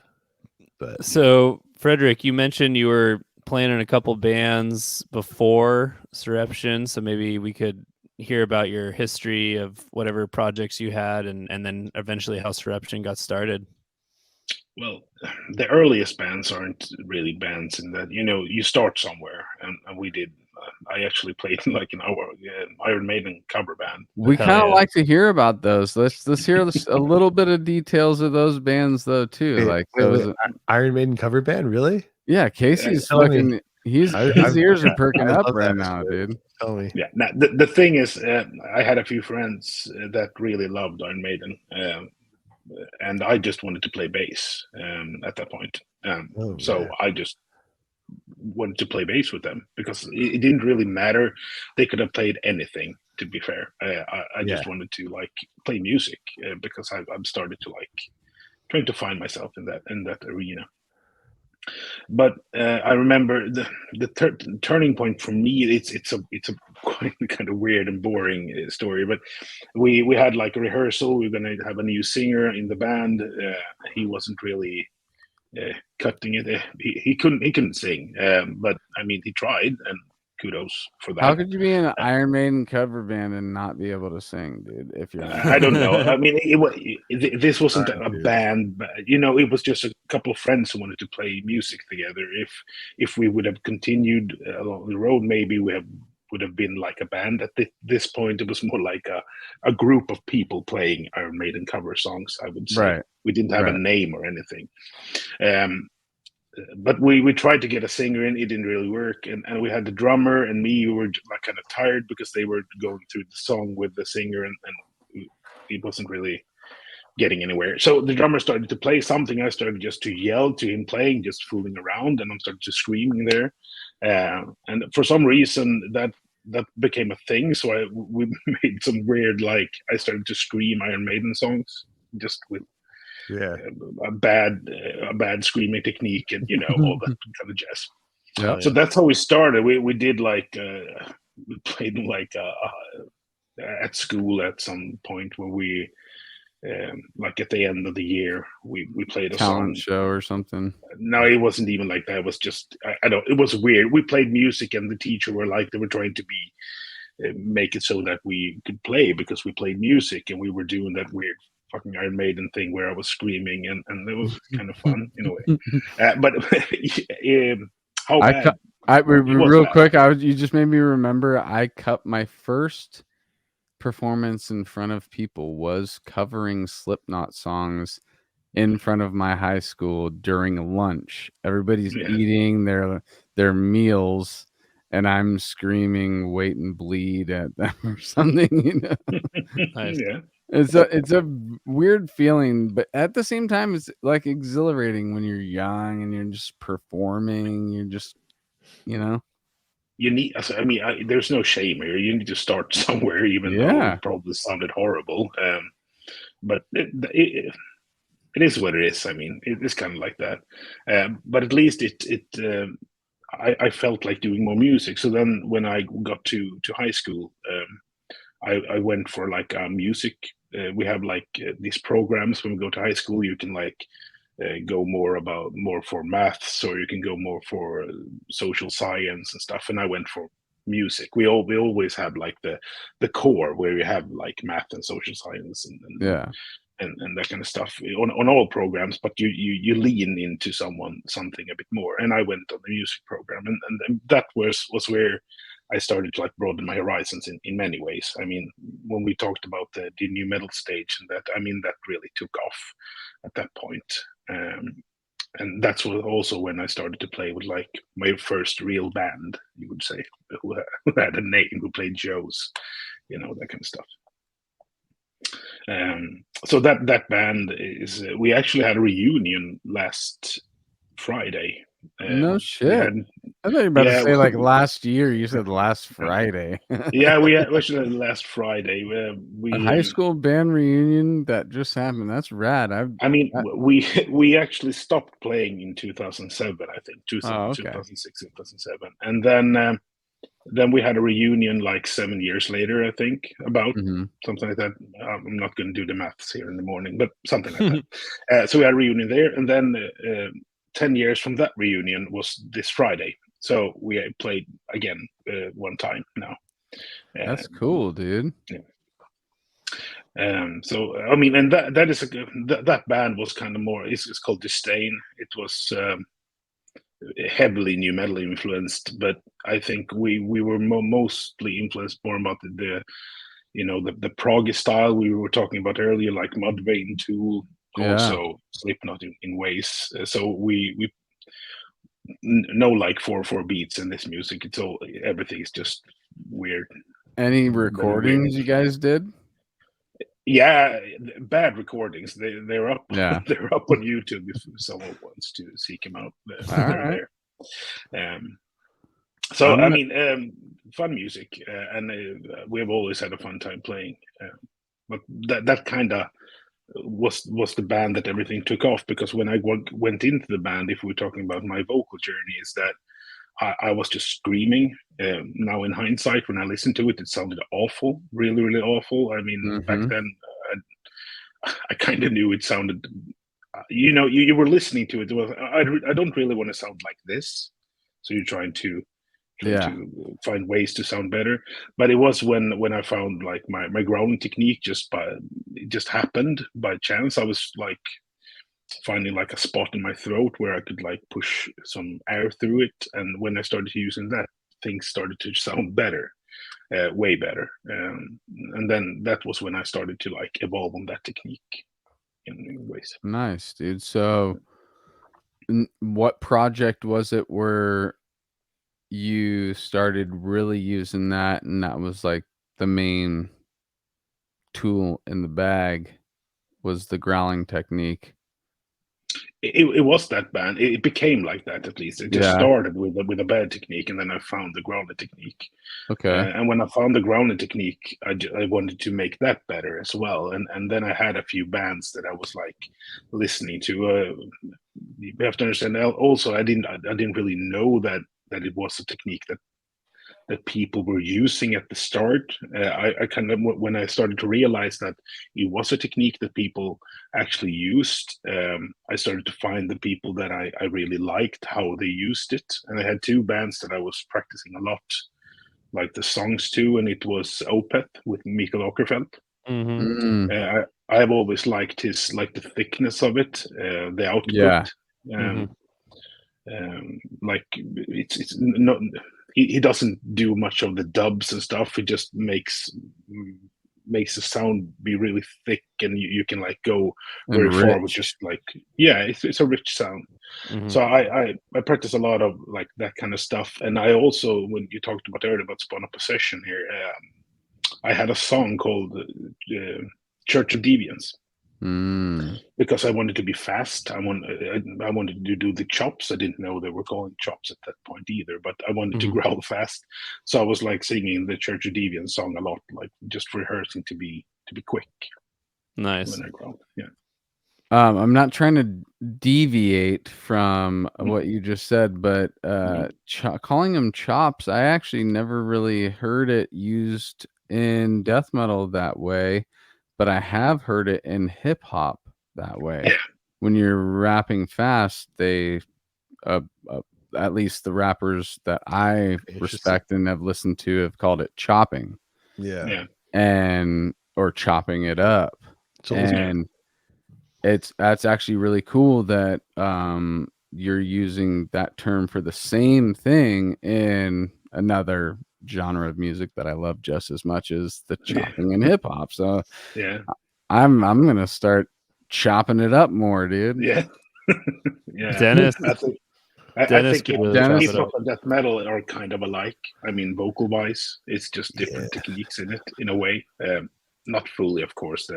But so Fredrik, you mentioned you were playing in a couple bands before Soreption, so maybe we could hear about your history of whatever projects you had and then eventually how Soreption got started. Well, the earliest bands aren't really bands in that, you know, you start somewhere, and we did. I actually played like an Iron Maiden cover band. We kind of like to hear about those. Let's hear a little bit of details of those bands though too. wait, Iron Maiden cover band, really? Yeah, Casey's fucking. His ears are perking up right now, dude. Tell me. Yeah. Now, the thing is, I had a few friends that really loved Iron Maiden, and I just wanted to play bass at that point. So I just wanted to play bass with them because it didn't really matter. They could have played anything. To be fair, I just wanted to like play music because I've started to like trying to find myself in that arena. But I remember the turning point for me. It's a quite kind of weird and boring story. But we had like a rehearsal. We were gonna have a new singer in the band. He wasn't really cutting it. He couldn't sing. But I mean, he tried, and kudos for that. How could you be in an Iron Maiden cover band and not be able to sing, dude? If you're, I don't know. I mean, this wasn't a band. You know, it was just a couple of friends who wanted to play music together. If we would have continued along the road, maybe we would have been like a band. At this point, it was more like a group of people playing Iron Maiden cover songs. I would say we didn't have a name or anything. But we tried to get a singer in. It didn't really work, and we had the drummer and me. We were like kind of tired because they were going through the song with the singer, and it wasn't really getting anywhere. So the drummer started to play something. I started just to yell to him playing, just fooling around, and I started to screaming there. And for some reason that became a thing. So we made some weird, like I started to scream Iron Maiden songs just with a bad screaming technique, and you know all that kind of jazz. So that's how we started. We did like we played like at school at some point where we like at the end of the year we played a talent song show or something. No, it wasn't even like that. It was just I don't. It was weird. We played music, and the teacher were like they were trying to be make it so that we could play because we played music, and we were doing that weird fucking Iron Maiden thing where I was screaming, and it was kind of fun in a way. But how bad? Real quick, you just made me remember. I cut my first performance in front of people was covering Slipknot songs in front of my high school during lunch. Everybody's Yeah. eating their meals, and I'm screaming "Wait and bleed" at them or something. You know, Nice. Yeah. it's a weird feeling, but at the same time, it's like exhilarating when you're young and you're just performing. You're just, you know, You need. I mean, there's no shame here. You need to start somewhere, even though yeah, it probably sounded horrible. But it is what it is. I mean, it's kind of like that. But at least I felt like doing more music. So then when I got to high school, I went for like music. We have like these programs when we go to high school. You can like go more for maths, or you can go more for social science and stuff. And I went for music. We always have like the core where we have like math and social science yeah, and that kind of stuff on all programs, but you lean into something a bit more. And I went on the music program, and that was where I started to like broaden my horizons in many ways. I mean, when we talked about the new metal stage and that, I mean, that really took off at that point. And that's also when I started to play with like my first real band, you would say, who had a name, who played shows, you know, that kind of stuff. So that band is we actually had a reunion last Friday. no We shit. had I thought you were about to say like last year. You said last Friday. yeah, we actually had last Friday. A high school band reunion that just happened. That's rad. I mean, we actually stopped playing in 2007, I think, Oh, okay. 2006, 2007, and then we had a reunion like 7 years later, I think, about Mhm. something like that. I'm not going to do the maths here in the morning, but something like that. So we had a reunion there, and then 10 years from that reunion was this Friday. So we played again one time now. That's cool, dude. Yeah. So I mean, and that is that band was kind of more. It's called Disdain. It was heavily new metal influenced, but I think we were mostly influenced more about the you know the prog style we were talking about earlier, like Mudvayne, Tool, Yeah. also Slipknot in ways. So we no like 4/4 beats in this music. It's all everything is just weird. Any Very weird. recordings you guys did? Yeah, bad recordings. They're up. Yeah. They're up on YouTube if someone wants to seek them out. They're right. there. So I'm I gonna- mean, fun music, and we have always had a fun time playing. But that kind of was the band that everything took off, because when I went into the band, if we're talking about my vocal journey, is that I was just screaming. Now in hindsight, when I listened to it, it sounded awful, really, really awful. I mean, back Mhm. then, I kind of knew it sounded. You know, you were listening to it. It was, I don't really want to sound like this, so you're trying to Yeah. find ways to sound better. But it was when I found like my growling technique it just happened by chance. I was like finding like a spot in my throat where I could like push some air through it, and when I started using that, things started to sound better, way better. And then that was when I started to like evolve on that technique in ways. Nice, dude. So, what project was it where you started really using that, and that was like the main tool in the bag was the growling technique? It was that band. It became like that, at least. It just Yeah. started with a bad technique, and then I found the growling technique. Okay. And when I found the growling technique, I wanted to make that better as well. And then I had a few bands that I was like listening to. You have to understand. Also, I didn't really know that it was a technique that people were using at the start. I kind of, when I started to realize that it was a technique that people actually used, I started to find the people that I really liked how they used it. And I had two bands that I was practicing a lot, like the songs to, and it was Opeth with Mikael Åkerfeldt. Mm-hmm. I have always liked his like the thickness of it, the output. Yeah. Like it's not he doesn't do much of the dubs and stuff. He just makes makes the sound be really thick, and you can like go And very far with rich. just like, yeah, it's a rich sound. Mhm. So I practice a lot of like that kind of stuff, and I also, when you talked about earlier about Spawn of Possession here, I had a song called Church of Deviance. Because I wanted to be fast. I wanted to do the chops. I didn't know they were calling chops at that point either, but I wanted to growl fast. So I was like singing the Church of Deviance song a lot, like just rehearsing to be quick Nice. when I growled. Yeah. I'm not trying to deviate from what you just said, but calling them chops, I actually never really heard it used in death metal that way, but I have heard it in hip hop that way. Yeah. When you're rapping fast, they, at least the rappers that I respect and have listened to, have called it chopping. Yeah. And or chopping it up. And that's actually really cool that you're using that term for the same thing in another genre of music that I love just as much as the chopping and hip hop. So yeah, I'm gonna start chopping it up more, dude. yeah, yeah. Dennis, I Dennis think could really chop hip it hop up. and death metal are kind of alike. I mean, vocal wise, it's just different techniques in it in a way. Not fully, of course.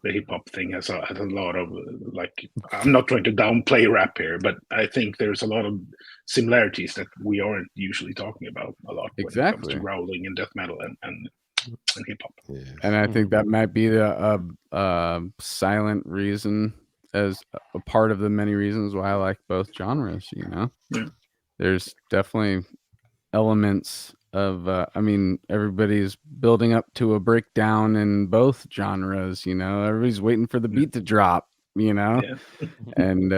The hip hop thing has a lot of like. I'm not trying to downplay rap here, but I think there's a lot of similarities that we aren't usually talking about a lot when it comes to growling and death metal and hip hop. Yeah. And I think that might be the silent reason, as a part of the many reasons why I like both genres. You know, there's definitely elements of I mean, everybody's building up to a breakdown in both genres. You know, everybody's waiting for the beat to drop. You know, and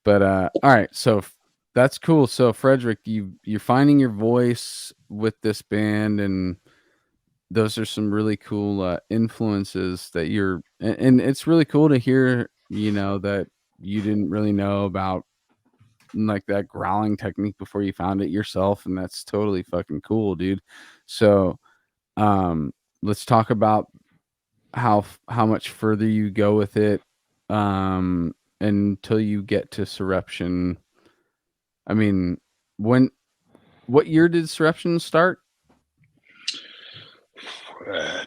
but all right, so that's cool. So Fredrik, you're finding your voice with this band, and those are some really cool influences that you're, and it's really cool to hear, you know, that you didn't really know about like that growling technique before you found it yourself, and that's totally fucking cool, dude. So let's talk about how much further you go with it until you get to Soreption. I mean, what year did Soreption start?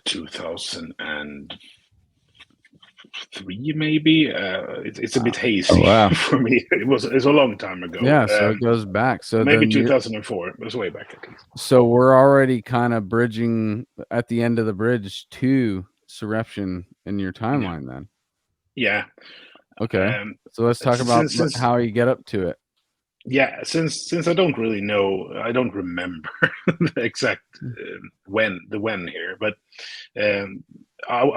2003 maybe. It's a bit hazy for me. It's a long time ago. Yeah, so it goes back. So maybe then 2004. It was way back at least. So we're already kind of bridging at the end of the bridge to Soreption in your timeline then. Yeah. Okay. So let's talk about how you get up to it. Yeah, since I don't really know, I don't remember the exact when here, but I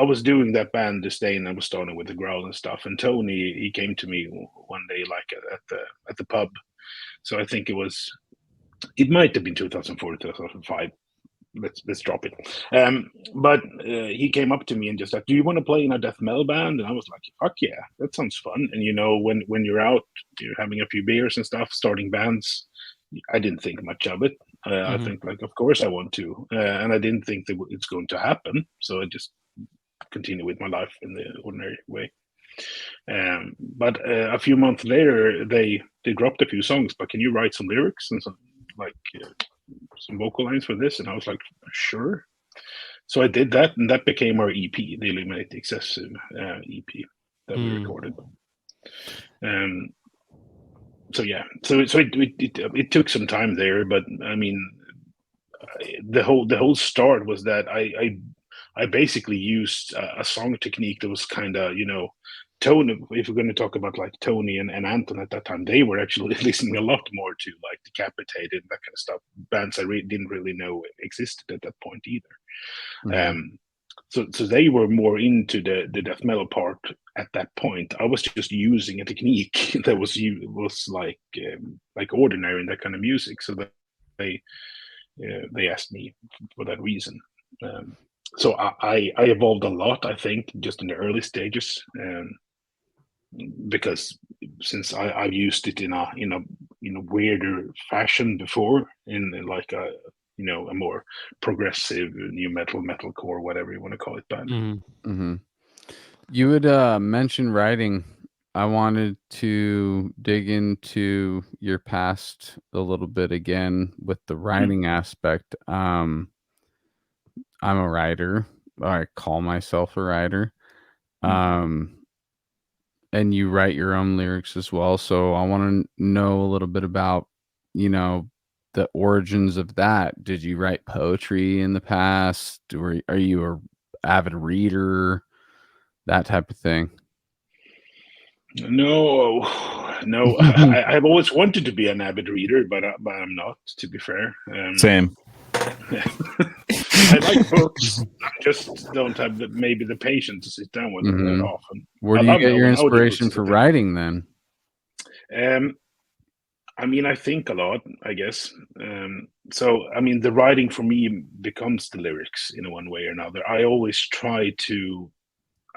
was doing that band Disdain. I was starting with the growl and stuff, and Tony, he came to me one day like at the pub. So I think it might have been 2004, 2005. Let's drop it. But he came up to me and just like, "Do you want to play in a death metal band?" And I was like, "Fuck yeah, that sounds fun." And you know, when you're out, you're having a few beers and stuff, starting bands. I didn't think much of it. I think like, of course I want to, and I didn't think that it's going to happen. So I just continue with my life in the ordinary way. But a few months later, they dropped a few songs. But can you write some lyrics and some like some vocal lines for this? And I was like, sure. So I did that, and that became our EP, the Eliminate the Excessive EP that we recorded. So yeah, so it took some time there, but I mean, the whole start was that I basically used a song technique that was kind of, you know, Tony. If we're going to talk about like Tony and Anton at that time, they were actually listening a lot more to like Decapitated and that kind of stuff, bands I didn't really know existed at that point either. So they were more into the death metal part at that point. I was just using a technique that was like ordinary in that kind of music. So that they asked me for that reason. So I evolved a lot, I think, just in the early stages, because since I've used it in a weirder fashion before, in like a more progressive new metalcore, whatever you want to call it, band. Mm-hmm. You would mention writing. I wanted to dig into your past a little bit again with the writing aspect. I'm a writer. I call myself a writer. And you write your own lyrics as well. So I want to know a little bit about, the origins of that. Did you write poetry in the past? Or are you a avid reader? That type of thing. No. I've always wanted to be an avid reader, but I'm not, to be fair. Same. I like books. I just don't have maybe the patience to sit down with them that often. Where do you get your inspiration for writing then? I mean, I think a lot, I guess. So, I mean, the writing for me becomes the lyrics in one way or another. I always try to,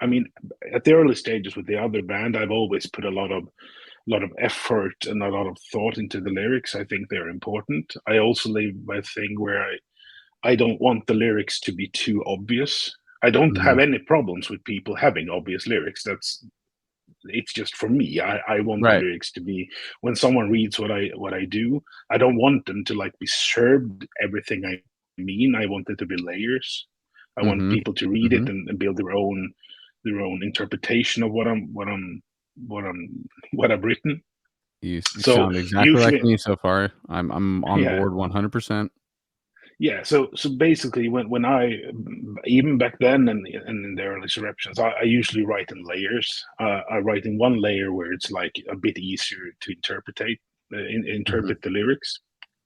I mean, at the early stages with the other band, I've always put a lot of effort and a lot of thought into the lyrics. I think they're important. I also live by a thing where I don't want the lyrics to be too obvious. I don't have any problems with people having obvious lyrics. It's just for me. I want the lyrics to be, when someone reads what I do, I don't want them to like be served everything I mean. I want it to be layers. I want people to read it and build their own interpretation of what I've written. You sound exactly like me so far. I'm on board 100%. Yeah, so basically, when I, even back then and in the early Soreptions, I usually write in layers. I write in one layer where it's like a bit easier to interpret the lyrics,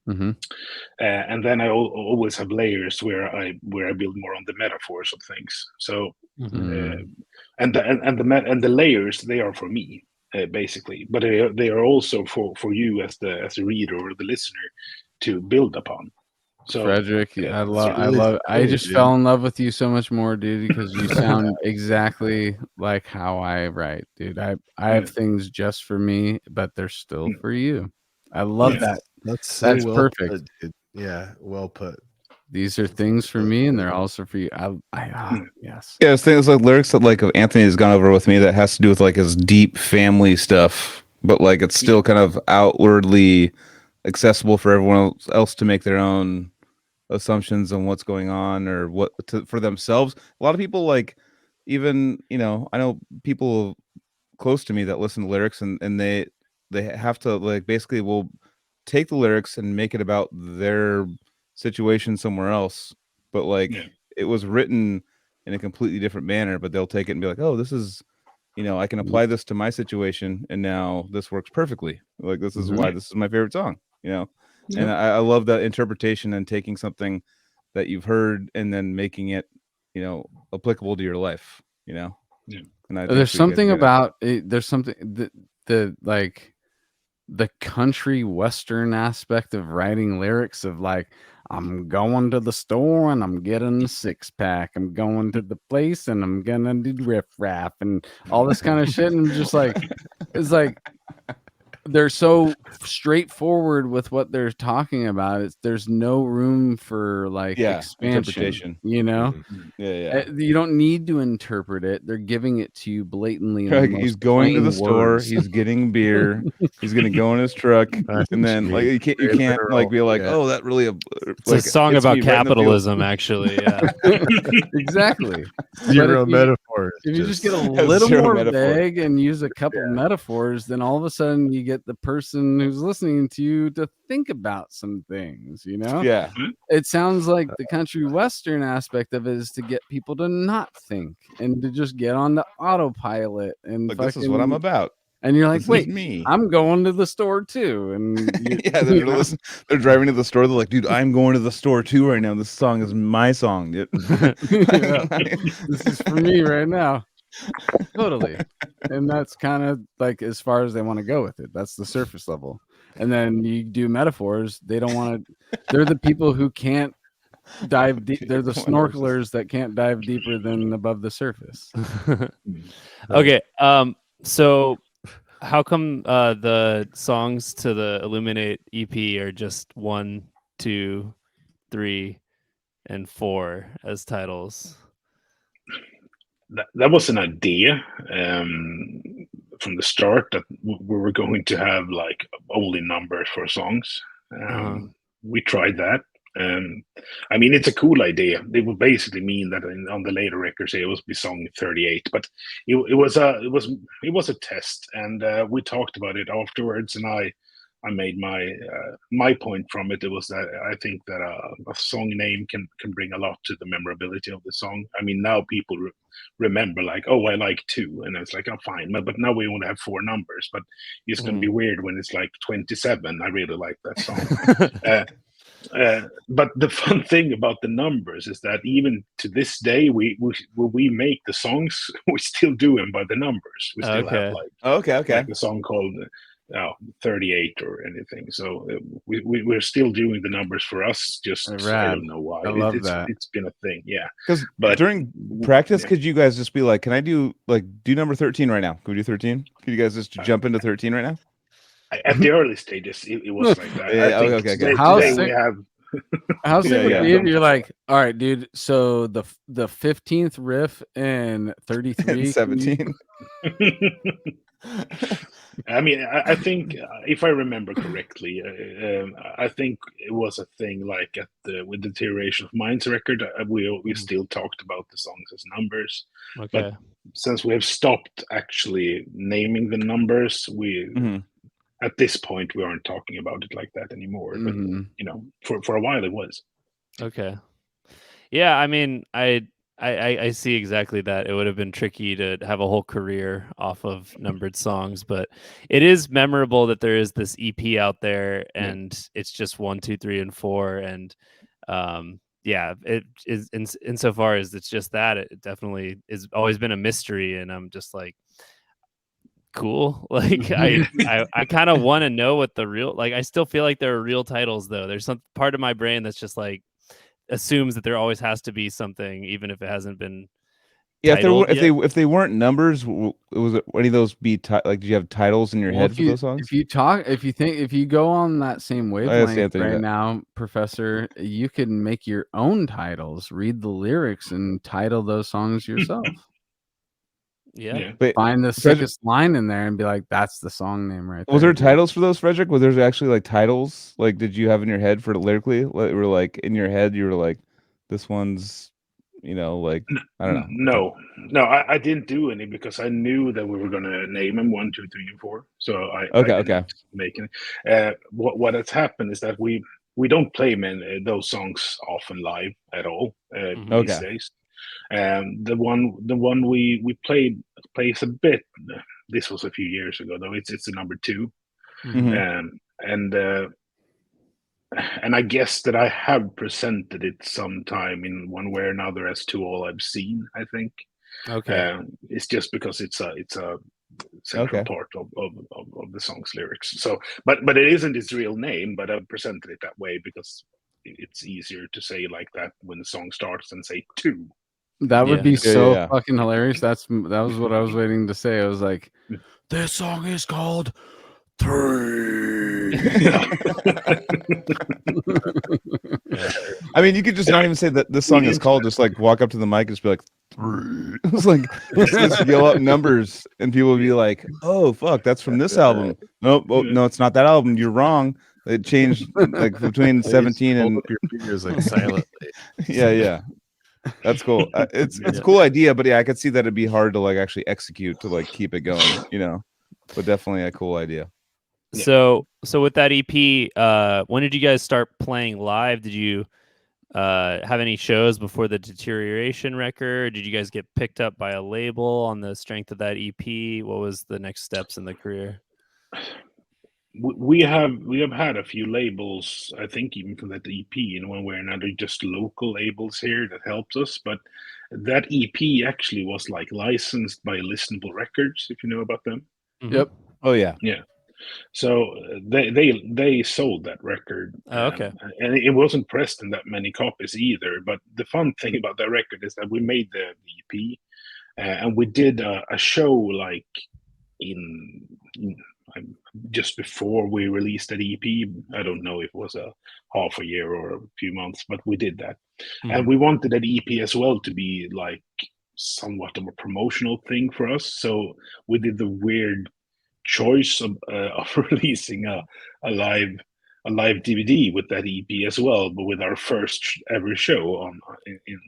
and then I always have layers where I build more on the metaphors of things. So, and the layers, they are for me. Basically, but they are also for you as the reader or the listener to build upon. So, Fredrik, I just fell in love with you so much more, dude, because you sound exactly like how I write, dude. I have things just for me, but they're still for you. I love that. That's well perfect. Put, dude. Yeah, well put. These are things for me, and they're also for you. Yes. Yeah, it's things like lyrics that like Anthony has gone over with me that has to do with like his deep family stuff, but like it's still kind of outwardly accessible for everyone else to make their own assumptions on what's going on or for themselves. A lot of people, like, even I know people close to me that listen to lyrics and they have to like basically will take the lyrics and make it about their situation somewhere else, but like it was written in a completely different manner, but they'll take it and be like, oh, this is I can apply this to my situation and now this works perfectly. Like, this is why this is my favorite song. And I love that interpretation and taking something that you've heard and then making it, applicable to your life, And there's something about it. There's something the like the country western aspect of writing lyrics of like, I'm going to the store and I'm getting a 6-pack. I'm going to the place and I'm gonna do riff raff and all this kind of shit. And just like, it's like, they're so straightforward with what they're talking about. There's no room for like expansion, you don't need to interpret it. They're giving it to you blatantly. He's going to the store, he's getting beer, he's gonna go in his truck, and then like you can't like be like, oh, that really it's a song about capitalism, actually. Exactly. Zero metaphors. If you just get a little more vague and use a couple metaphors, then all of a sudden you get the person who's listening to you to think about some things, It sounds like the country western aspect of it is to get people to not think and to just get on the autopilot and like, this is what I'm about. And you're like, wait, I'm going to the store too. And they're driving to the store. They're like, dude, I'm going to the store too right now. This song is my song, dude. This is for me right now. Totally. And that's kind of like as far as they want to go with it. That's the surface level. And then you do metaphors. They don't want to. They're the people who can't dive deep. They're the snorkelers that can't dive deeper than above the surface. Okay. So how come the songs to the Illuminate EP are just 1, 2, 3, and 4 as titles? That was an idea from the start that we were going to have like only numbers for songs. We tried that. I mean, it's a cool idea. It would basically mean that on the later records it would be song 38, but it was a test, and we talked about it afterwards, and I made my point from it. It was that I think that a song name can bring a lot to the memorability of the song. I mean, now people remember like, oh, I like 2, and it's like, oh, fine, but now we only have 4 numbers. But it's going to be weird when it's like 27. I really like that song. But the fun thing about the numbers is that even to this day, we make the songs, we still do them by the numbers. We still have like a song called 38 or anything. So we're still doing the numbers for us. Just I don't know why. I love that. It's been a thing, yeah. Because during practice, could you guys just be like, "Can I do number 13 right now? Can we do 13? Could you guys just jump into 13 right now?" At the early stages, it was like that. Yeah, I think okay. today we have. How sick would yeah. it be if you're like, all right, dude, so the 15th riff in 33 And 17. I mean, I think if I remember correctly, I think it was a thing like with the Deterioration of Minds record, we still talked about the songs as numbers. Okay. But since we have stopped actually naming the numbers, at this point we aren't talking about it like that anymore. But you know, for a while it was. Okay. Yeah, I mean, I see exactly that. It would have been tricky to have a whole career off of numbered songs, but it is memorable that there is this EP out there, and it's just 1, 2, 3, and 4, and yeah, it is insofar as it's just that, it definitely is always been a mystery, and I'm just like, cool. Like I kind of want to know what the real, like, I still feel like there are real titles though. There's some part of my brain that's just like assumes that there always has to be something, even if it hasn't been. Yeah, if they weren't numbers, was it any of those be like? Do you have titles in your head for those songs? If you go on that same wavelength right now, Professor, you can make your own titles, read the lyrics, and title those songs yourself. Yeah. But find the sickest line in there and be like, that's the song name right there. Was there titles for those, Fredrik? Was there actually like titles? Like, did you have in your head for lyrically? Were like in your head, you were like, this one's, you know, like, I don't know. No, I didn't do any because I knew that we were going to name them 1, 2, 3, and 4. So I didn't make it. What has happened is that we don't play those songs often live at all these days. The one we plays a bit. This was a few years ago though. It's the number 2, and I guess that I have presented it sometime in one way or another as To All I've Seen. I think. Okay. It's just because it's a central part of the song's lyrics. So, but it isn't its real name. But I've presented it that way because it's easier to say like that when the song starts and say 2. That would be so fucking hilarious. That was what I was waiting to say. I was like, this song is called 3. I mean, you could just not even say that this song is called. Just like walk up to the mic and just be like 3. It's like just yell out numbers, and people would be like, "Oh fuck, that's from this album." Nope, no, it's not that album. You're wrong. It changed like between 17 and up your fingers like silently. Yeah. That's cool. It's a cool idea, but yeah, I could see that it'd be hard to like actually execute to like keep it going, you know. But definitely a cool idea. So with that EP, when did you guys start playing live? Did you have any shows before the Deterioration record? Did you guys get picked up by a label on the strength of that EP? What was the next steps in the career? We have had a few labels, I think, even for that EP in one way or another, just local labels here that helped us. But that EP actually was like licensed by Listenable Records, if you know about them. Yep. Oh yeah. Yeah. So they sold that record. Okay. And it wasn't pressed in that many copies either. But the fun thing about that record is that we made the EP and we did a show like in just before we released that EP. I don't know if it was a half a year or a few months, but we did that. And we wanted that EP as well to be like somewhat of a promotional thing for us. So we did the weird choice of releasing a live DVD with that EP as well, but with our first ever show on in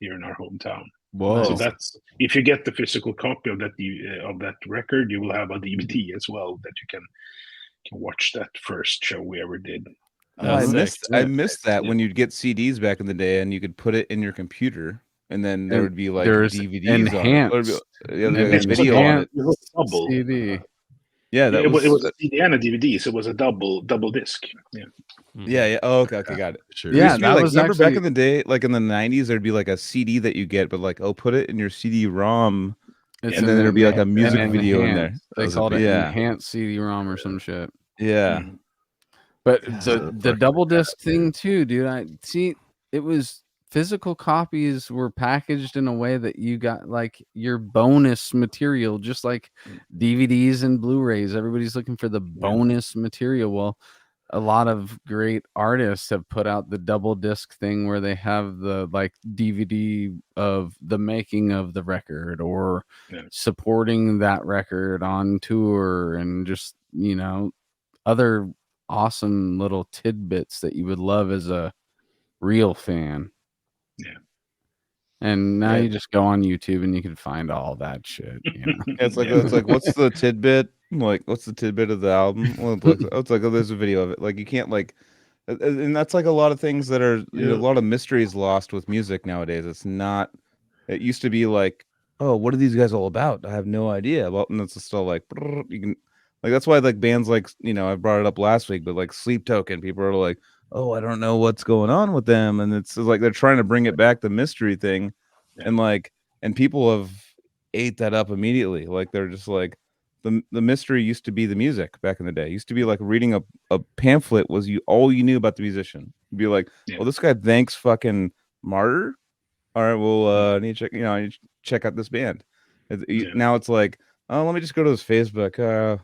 here in our hometown. Whoa. So that's, if you get the physical copy of that record, you will have a DVD as well that you can watch that first show we ever did. Oh, I Sick. missed that when you'd get CDs back in the day, and you could put it in your computer, and then there would be like there's DVDs enhanced, on it. There'd be a video on it. It was double. CD. Yeah, that It was. was a CD and a DVD, so it was a double disc. Yeah. Yeah. Oh, okay, got it. Sure. There Yeah, used to be, that like, was remember back actually- in the day, like in the 90s, there'd be like a CD that you get, but like, oh, put it in your CD-ROM, It's and an then there'd be like a music an video in there. enhanced- They was a called it big- yeah. enhanced CD-ROM or some shit. Yeah. Mhm. But So the fucking double disc thing too, dude. I see. It was physical copies were packaged in a way that you got like your bonus material, just like DVDs and Blu-rays. Everybody's looking for the bonus material. Well, a lot of great artists have put out the double disc thing where they have the like DVD of the making of the record or Yeah. supporting that record on tour, and just, you know, other awesome little tidbits that you would love as a real fan. Yeah. And now Yeah. you just go on YouTube and you can find all that shit. You know? It's like Yeah. what's the tidbit? Like, what's the tidbit of the album? Well, it's like, oh, there's a video of it. Like, you can't like, and that's like a lot of things that are, you know, a lot of mysteries lost with music nowadays. It's not. It used to be like, oh, what are these guys all about? I have no idea. Well, and it's still like, you can, like, that's why like bands like, you know, I brought it up last week, but like Sleep Token, people are like, oh, I don't know what's going on with them, and it's like they're trying to bring it back, the mystery thing, and like, and people have ate that up immediately. Like, they're just like, the mystery used to be the music back in the day. It used to be like reading a pamphlet was all you knew about the musician. You'd be like, oh, this guy thanks fucking Martyr. All right, well, I need to check. You know, I need to check out this band. Now it's like, oh, let me just go to his Facebook.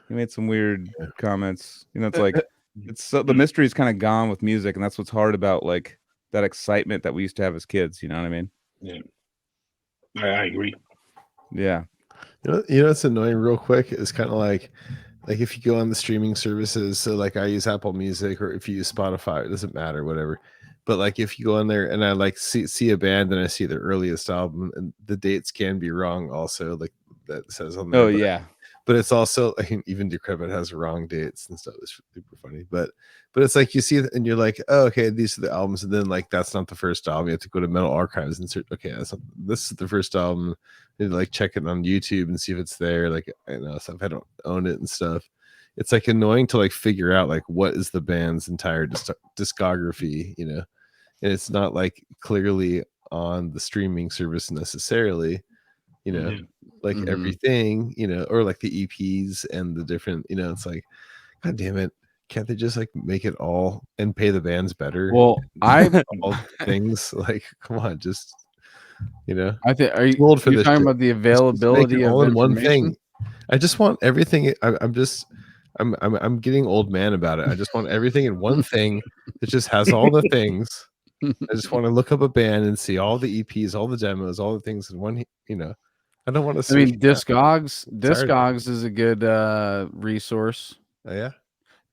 He made some weird comments. You know, it's like, it's so, the mystery is kind of gone with music, and that's what's hard about like that excitement that we used to have as kids. You know what I mean? Yeah, I agree. Yeah. You know what's annoying real quick is kind of like if you go on the streaming services, so like I use Apple Music, or if you use Spotify, it doesn't matter, whatever. But like if you go on there and I like see a band and I see their earliest album, and the dates can be wrong also, like that says on there. Oh, yeah. But it's also, I mean, even Decrepit has wrong dates and stuff. It's super funny. But it's like you see it and you're like, oh, okay, these are the albums. And then like, that's not the first album. You have to go to Metal Archives and search, okay, this is the first album. And like check it on YouTube and see if it's there. Like, I know stuff, I don't own it and stuff. It's like annoying to like figure out like what is the band's entire discography, you know? And it's not like clearly on the streaming service necessarily, you know, like everything, you know, or like the EPs and the different, you know, it's like, God damn it, can't they just like make it all and pay the bands better? Well, all things like, come on, just, you know, I think, are you old for you're this talking shit. about the Just make it availability of all in one information? thing? I just want everything. I'm getting old man about it. I just want everything in one thing that just has all the things. I just want to look up a band and see all the EPs, all the demos, all the things in one, you know. I don't want to. I mean, Discogs is a good resource. Oh, yeah.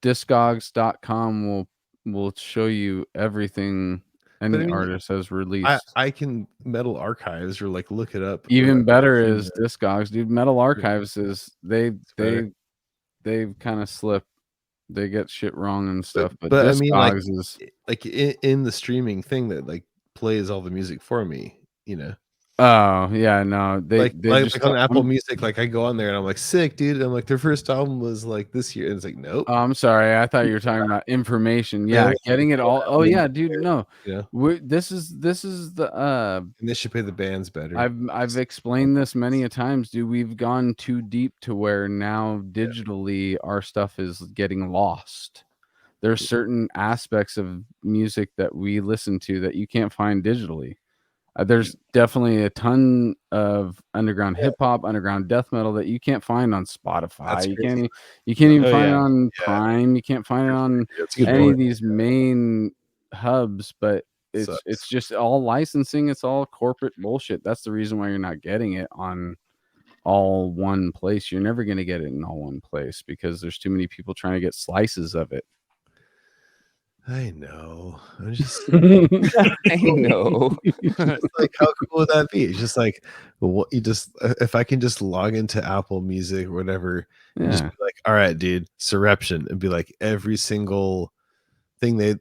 Discogs.com will show you everything any artist has released. I can Metal Archives or like look it up. Even better is Discogs, dude. Metal Archives is they've kind of slipped. They get shit wrong and stuff, but Discogs, I mean, like, is like in the streaming thing that like plays all the music for me, you know. Oh yeah, no, they just on Apple Music, like I go on there and I'm like, sick, dude. And I'm like, their first album was like this year, and it's like, nope. Oh, I'm sorry, I thought you were talking about information. Yeah, getting it all. Oh yeah, dude. No, yeah. This is the. And they should pay the bands better. I've explained this many a times, dude. We've gone too deep to where now digitally our stuff is getting lost. There's certain aspects of music that we listen to that you can't find digitally. There's definitely a ton of underground hip hop, underground death metal that you can't find on Spotify. That's You crazy. can't even Oh, find it yeah. on Yeah. Prime. You can't find it on That's a good any of point. these main hubs. But it's Sucks. just all licensing. It's all corporate bullshit. That's the reason why you're not getting it on all one place. You're never going to get it in all one place because there's too many people trying to get slices of it. I know. I'm just I know. it's like, how cool would that be? It's just like, what you just if I can just log into Apple Music or whatever, and just Yeah. be like, all right, dude, Soreption, and be like every single thing they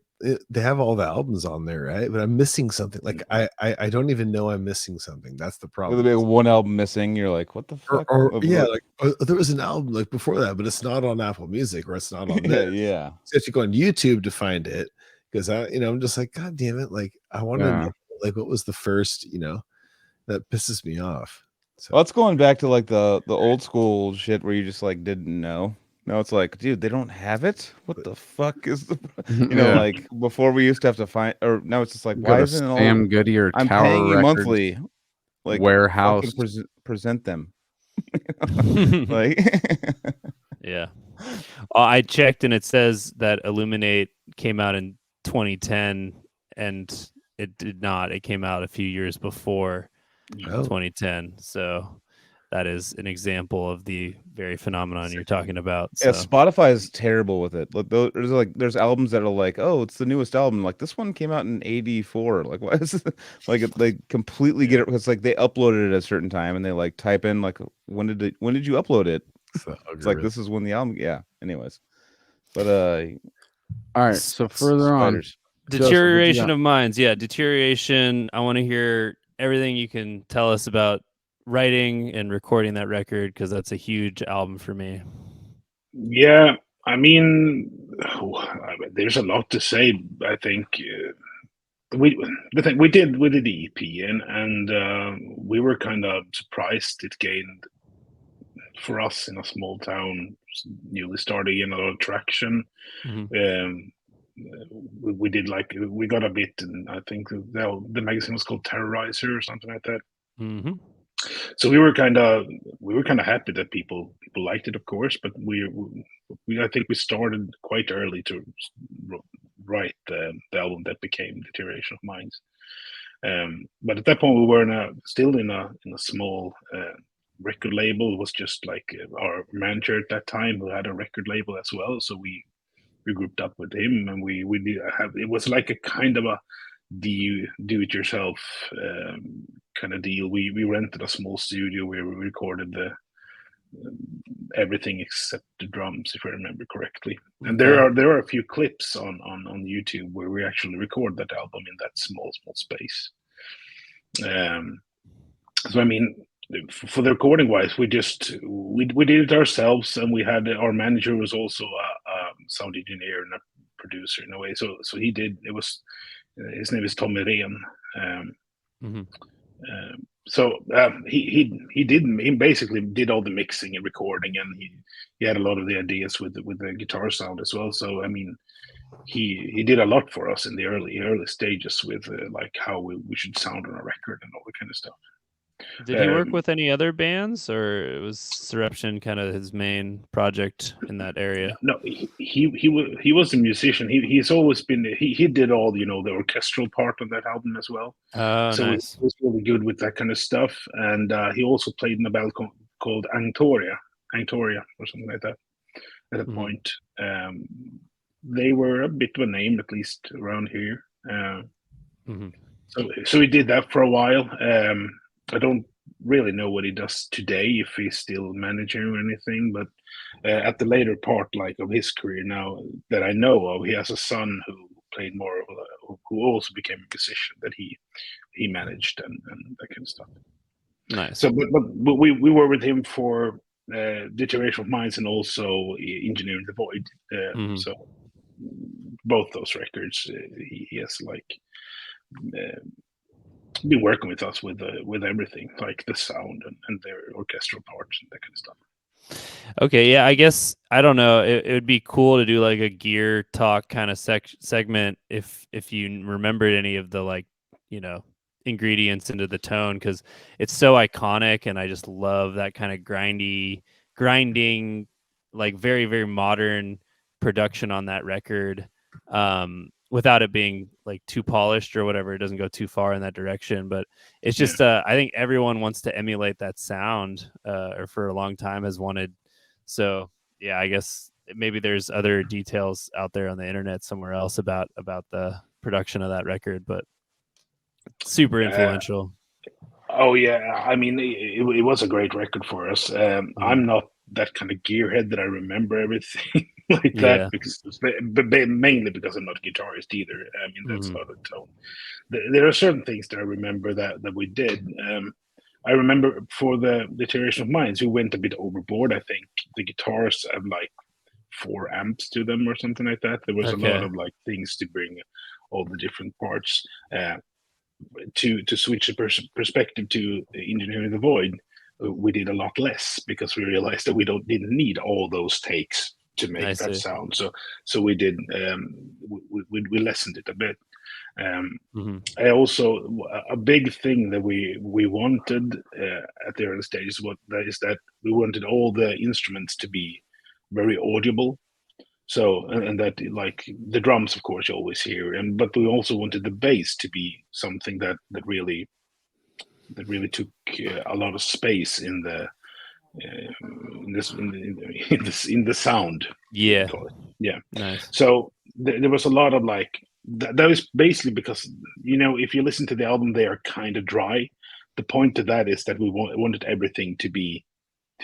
have all the albums on there, right? But I'm missing something. Like I don't even know I'm missing something. That's the There'll problem. be one album missing. You're like, what the fuck? Yeah, like there was an album like before that, but it's not on Apple Music or it's not on this. yeah. So you have to go on YouTube to find it because I'm just like, God damn it, like I want to know like what was the first, that pisses me off. So Well, it's going back to like the old school shit where you just like didn't know. Now it's like, dude, they don't have it. What the fuck is the like before we used to have to find, or now it's just like, Go why to isn't it all? Sam Goody or I'm Tower paying you Records monthly, like warehouse. fucking present them. Like, Yeah. I checked and it says that Illuminate came out in 2010 and it did not. It came out a few years before 2010. So that is an example of the very phenomenon you're talking about. So. Yeah, Spotify is terrible with it. There's albums that are like, oh, it's the newest album. Like this one came out in '84. Like why is it? Like they completely get it because like they uploaded it at a certain time and they like type in like when did you upload it? It's like this is when the album. Yeah. Anyways, but all right. So further on, Deterioration of Minds. Yeah, Deterioration. I want to hear everything you can tell us about writing and recording that record because that's a huge album for me. Yeah, I mean, there's a lot to say. I think we did the EP and we were kind of surprised it gained for us in a small town newly starting a lot of traction. We did we got a bit, and I think the magazine was called Terrorizer or something like that. Mm-hmm. So we were kind of happy that people liked it, of course, but I think we started quite early to write the album that became Deterioration of Minds. But at that point, we were still in a small record label. It was just like our manager at that time who had a record label as well. So we grouped up with him, and we did have, it was like a kind of a do it yourself kind of deal. We rented a small studio where we recorded everything except the drums, if I remember correctly. And there are a few clips on YouTube where we actually record that album in that small space. So I mean, for the recording wise, we did it ourselves, and we had our manager was also a sound engineer and a producer in a way. So he did. It was his name is Tommy Rehn. He basically did all the mixing and recording, and he had a lot of the ideas with the guitar sound as well. So I mean, he did a lot for us in the early stages with like how we should sound on a record and all that kind of stuff. Did he work with any other bands, or was Soreption kind of his main project in that area? No, he was a musician. He's always been he did all the orchestral part of that album as well. So nice. he was really good with that kind of stuff. And he also played in a band called Angtoria or something like that at a point. They were a bit of a name, at least around here. So he did that for a while. I don't really know what he does today, if he's still managing or anything, but at the later part of his career now that I know of, he has a son who played more of who also became a musician that he managed and that kind of stuff. Nice. So but we were with him for Deterioration of Minds and also Engineering the Void. So both those records he has been working with us with everything, like the sound and their orchestral parts and that kind of stuff. Okay, yeah, I guess I don't know. It would be cool to do like a gear talk kind of segment if you remembered any of the ingredients into the tone because it's so iconic, and I just love that kind of grinding, like very, very modern production on that record. Without it being like too polished or whatever, it doesn't go too far in that direction. But it's just, I think everyone wants to emulate that sound, or for a long time has wanted. So yeah, I guess maybe there's other details out there on the internet somewhere else about the production of that record, but super influential. Oh yeah, I mean it was a great record for us. I'm not that kind of gearhead that I remember everything like that because mainly because I'm not a guitarist either. I mean that's not a tone. There are certain things that I remember that we did. I remember for the Deterioration of Minds, we went a bit overboard. I think the guitars have like 4 amps to them or something like that. There was a lot of like things to bring all the different parts. To switch the perspective to Engineering the Void, we did a lot less because we realized that we didn't need all those takes to make that sound. So we did we lessened it a bit. I also a big thing that we wanted at the early stages is that we wanted all the instruments to be very audible. So and that like the drums, of course, you always hear, but we also wanted the bass to be something that really took a lot of space in the in the sound. Yeah. Yeah. Nice. So there was a lot of like that was basically because if you listen to the album, they are kind of dry. The point of that is that we wanted everything to be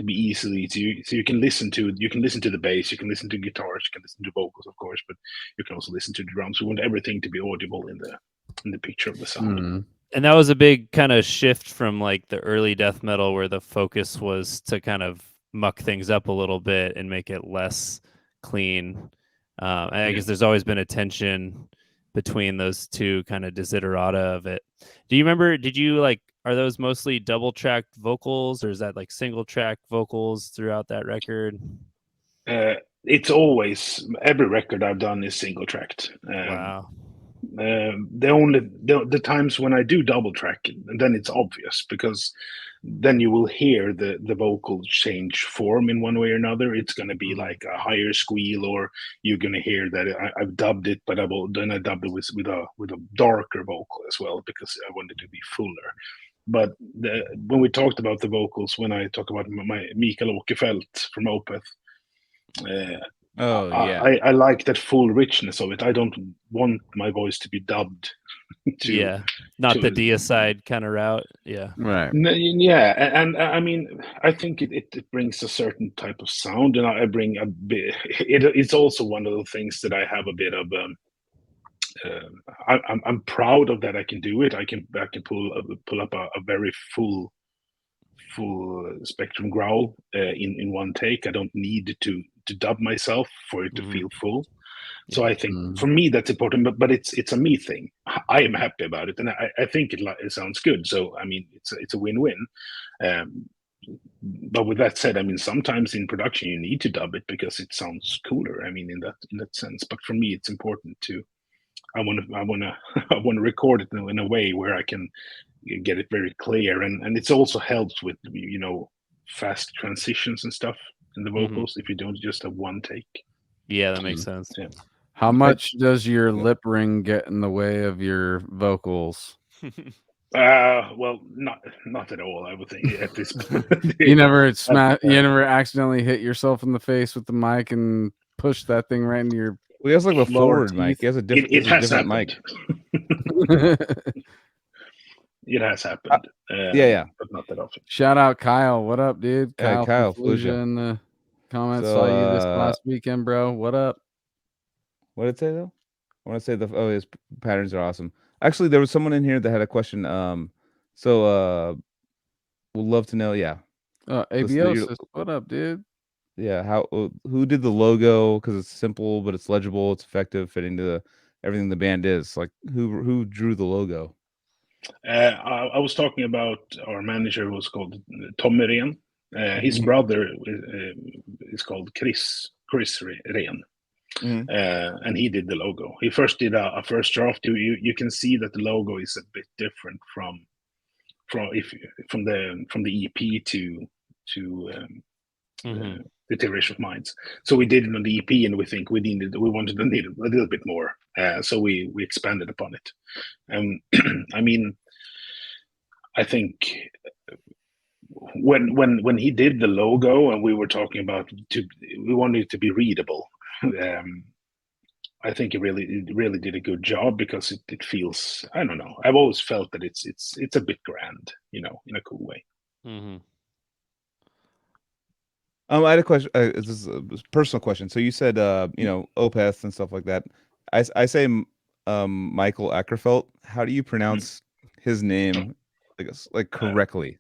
easily so you can listen to the bass, you can listen to guitars, you can listen to vocals, of course, but you can also listen to the drums. We want everything to be audible in the picture of the sound. And that was a big kind of shift from like the early death metal where the focus was to kind of muck things up a little bit and make it less clean. I guess there's always been a tension between those two kind of desiderata of it. Do you remember, are those mostly double tracked vocals, or is that like single track vocals throughout that record? It's always, every record I've done is single tracked. Wow. The times when I do double track, then it's obvious because then you will hear the vocal change form in one way or another. It's going to be like a higher squeal, or you're going to hear that I've dubbed it, but then I dubbed it with a darker vocal as well because I wanted to be fuller. But when we talked about the vocals, when I talk about my Mikael Åkerfeldt from Opeth, I like that full richness of it. I don't want my voice to be dubbed. Not the deicide kind of route. Yeah, right. Yeah, and I mean, I think it brings a certain type of sound, and I bring a bit. It's also one of the things that I have a bit of. I'm proud of that. I can do it. I can pull up a very full spectrum growl in one take. I don't need to dub myself for it to feel full. So I think for me that's important, but it's a me thing. I am happy about it, and I think it sounds good. So I mean, it's a win-win. But with that said, I mean, sometimes in production you need to dub it because it sounds cooler. I mean, in that sense. But for me, it's important to. I want to record it in a way where I can get it very clear, and it's also helps with fast transitions and stuff in the vocals if you don't just have one take. Yeah, that makes sense. Yeah. How much does your lip ring get in the way of your vocals? Well, not at all. I would think at this point. You never accidentally hit yourself in the face with the mic and push that thing right into your. Well, he has like a forward mic. teeth. He has a different mic. It has happened. Yeah. But not that often. Shout out Kyle. What up, dude? Kyle Fluja in the comments. Saw you this last weekend, bro. What up? What did it say though? I want to say his patterns are awesome. Actually, there was someone in here that had a question. We'll love to know. Yeah. Abiosis. What up, dude? Yeah. Who did the logo? Because it's simple, but it's legible. It's effective, fitting to everything the band is. Like who drew the logo? I was talking about our manager was called Tom Rehn. His brother is called Chris Rehn. and he did the logo. He first did a first draft. You can see that the logo is a bit different from the EP to Deterioration of Minds. So we did it on the EP, and we wanted to need a little bit more. So we expanded upon it. I mean, I think when he did the logo, and we were talking about we wanted it to be readable. I think he really did a good job, because it feels, I don't know. I've always felt that it's a bit grand, in a cool way. Mm-hmm. I had a question. This is a personal question. So you said, Opeth and stuff like that. I say, Michael Ackerfeld. How do you pronounce his name, like correctly?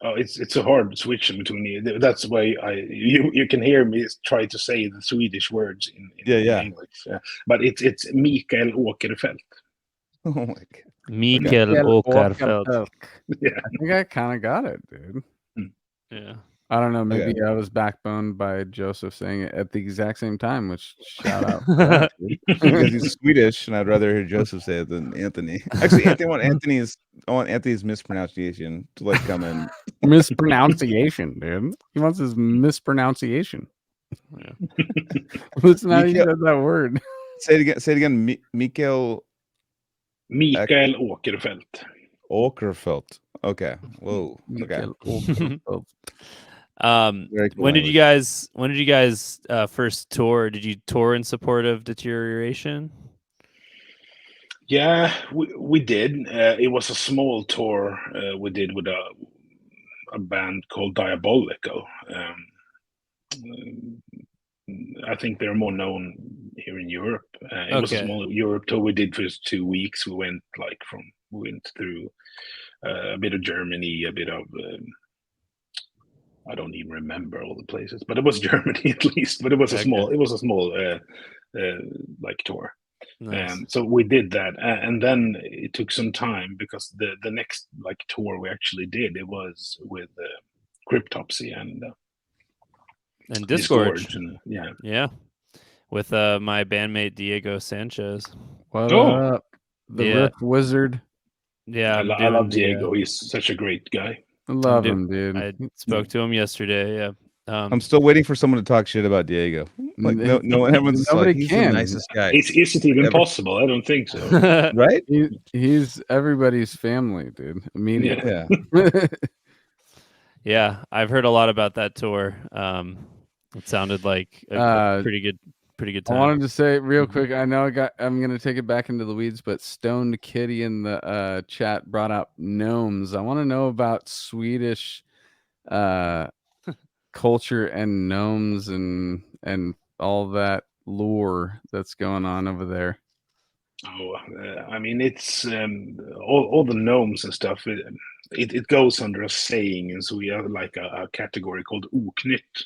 It's a hard switch in between. That's why you can hear me try to say the Swedish words in English. But it's Mikael Åkerfeldt. Oh my god, Mikael Åkerfeldt. Yeah, I think I kind of got it, dude. Yeah. I don't know. Maybe Okay. I was backboned by Joseph saying it at the exact same time, which shout out. For that, dude. because he's Swedish, and I'd rather hear Joseph say it than Anthony. Actually, I want Anthony's mispronunciation to come in. Mispronunciation, dude. He wants his mispronunciation. Yeah. Listen how you said that word. Say it again. Mikael Åkerfeldt. Åkerfeldt. Okay. Whoa. Okay. Very cool when did you guys first tour? Did you tour in support of Deterioration? Yeah, we did. It was a small tour we did with a band called Diabolical. I think they're more known here in Europe. It was a small Europe tour we did for 2 weeks. We went through a bit of Germany, a bit of I don't even remember all the places, but it was Germany at least. But it was a small tour. Nice. So we did that, and then it took some time, because the next tour we actually did, it was with Cryptopsy and Disgorge. and with my bandmate Diego Sanchez. What up? The Yeah. Riff Wizard. Yeah, I love Diego. He's such a great guy. I love him, dude. I spoke to him yesterday. Yeah. I'm still waiting for someone to talk shit about Diego. Everyone's Nobody he's can. the nicest guy. Is it even possible? I don't think so. Right? He's everybody's family, dude. Immediately. Yeah. Yeah, I've heard a lot about that tour. It sounded like a pretty good time. I wanted to say real quick. I know I'm gonna take it back into the weeds, but Stoned Kitty in the chat brought up gnomes. I want to know about Swedish culture and gnomes and all that lore that's going on over there. I mean, it's all the gnomes and stuff. It goes under a saying, and so we have a category called oknytt.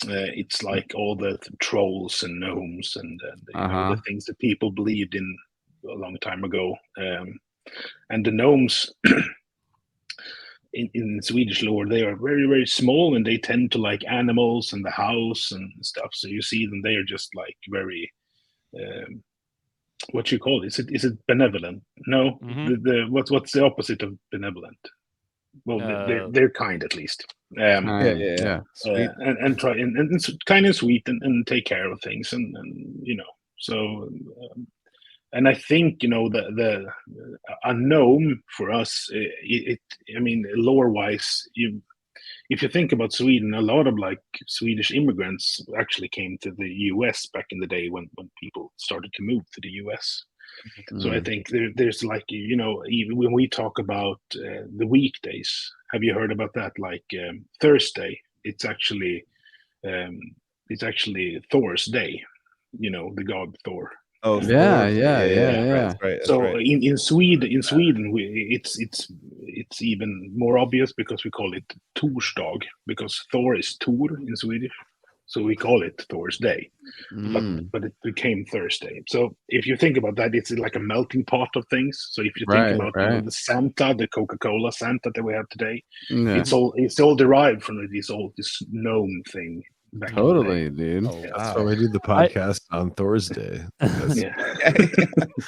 It's like all the trolls and gnomes and the things that people believed in a long time ago. And the gnomes in Swedish lore, they are very, very small, and they tend to like animals and the house and stuff. So you see them, they are just very what you call it? Is it benevolent? No, what's the opposite of benevolent? Well, they're kind, at least. Yeah. Sweet. And try and kind and sweet and take care of things, and so. And I think a gnome for us, I mean, lore wise, if you think about Sweden, a lot of Swedish immigrants actually came to the US back in the day when people started to move to the US. So I think there's even when we talk about the weekdays, have you heard about that? Thursday, it's actually Thor's day, the god Thor. Oh, yeah. Right. So right. in Sweden, it's even more obvious, because we call it Torsdag, because Thor is Tor in Swedish, so we call it Thor's day. But it became Thursday. So if you think about that, it's like a melting pot of things. So if you think about the Santa, the Coca-Cola Santa that we have today, it's all derived from this gnome thing back Totally, in the day. dude. Oh, That's why we do the podcast on Thor's Day. Because Yeah.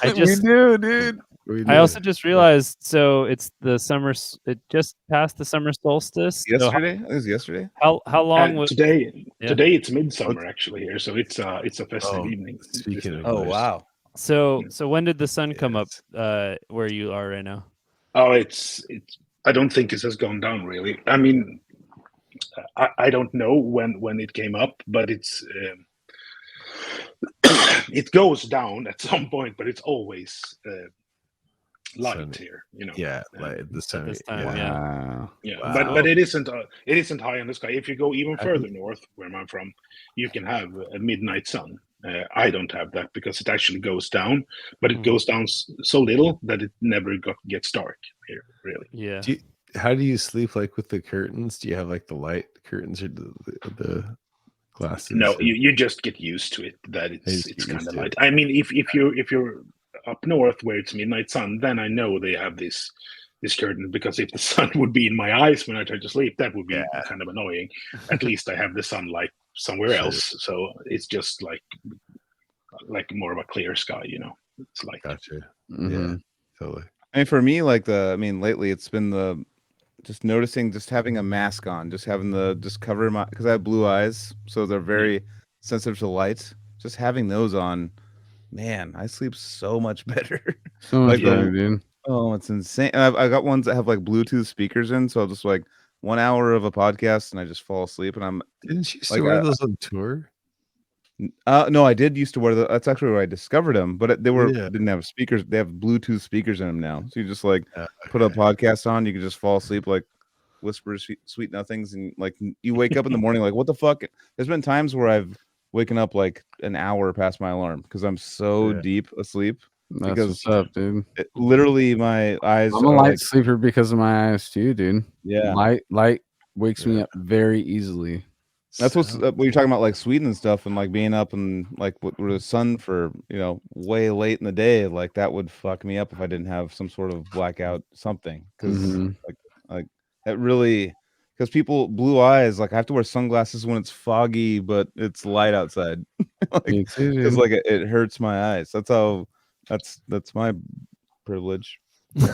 I just we do, dude. we I do. also just realized, so it's the summer. It just passed the summer solstice. So Yesterday? It was yesterday. how long was? today Yeah. it's midsummer actually here, so it's a festive evening. Speaking of Oh which, wow. So when did the sun come up? Where you are right now? Oh, it's I don't think it has gone down really. I mean, I don't know when it came up, but it's it goes down at some point, but it's always light Sunny. here, you know. yeah, like this time. this time, yeah. yeah. Wow. Yeah, Wow. but it isn't high in the sky. If you go even further north, where I'm from, you can have a midnight sun. I don't have that because it actually goes down, but it goes down so little that it never gets dark here, really. Yeah. How do you sleep, like with the curtains? Do you have like the light curtains or the glasses? No, or- you just get used to it that just it's get kind used of to light. it. I mean, if you're up north where it's midnight sun, then I know they have this curtain, because if the sun would be in my eyes when I try to sleep, that would be kind of annoying. At least I have the sunlight somewhere Sure. else, so it's just like more of a clear sky, you know. It's like Gotcha. Mhm. Yeah, totally. I mean, for me, like lately it's been the just noticing, just having a mask on, just having just cover my, because I have blue eyes, so they're very sensitive to light. Just having those on, man, I sleep so much better. So much Like better, dude. oh, it's insane. And I got ones that have like Bluetooth speakers in, so I'll just like 1 hour of a podcast and I just fall asleep, and I'm Didn't you used like, to wear those on tour? no, I did used to wear that's actually where I discovered them, but they Yeah. didn't have speakers. They have Bluetooth speakers in them now, so you just like put a Okay. podcast on, you can just fall asleep, like whisper sweet nothings, and like you wake up in the morning like, what the fuck? There's been times where I've waken up like an hour past my alarm because I'm so Yeah. deep asleep. That's Because what's up, dude. literally my eyes I'm a are light like, sleeper because of my eyes too, dude. yeah. Light wakes me Yeah. up very easily. That's what's So- when you're talking about like Sweden and stuff, and like being up and like with the sun for way late in the day, like that would fuck me up if I didn't have some sort of blackout something, because Mhm. like that really, because people blue eyes, like I have to wear sunglasses when it's foggy but it's light outside, Me too, because dude. like it hurts my eyes. That's my privilege.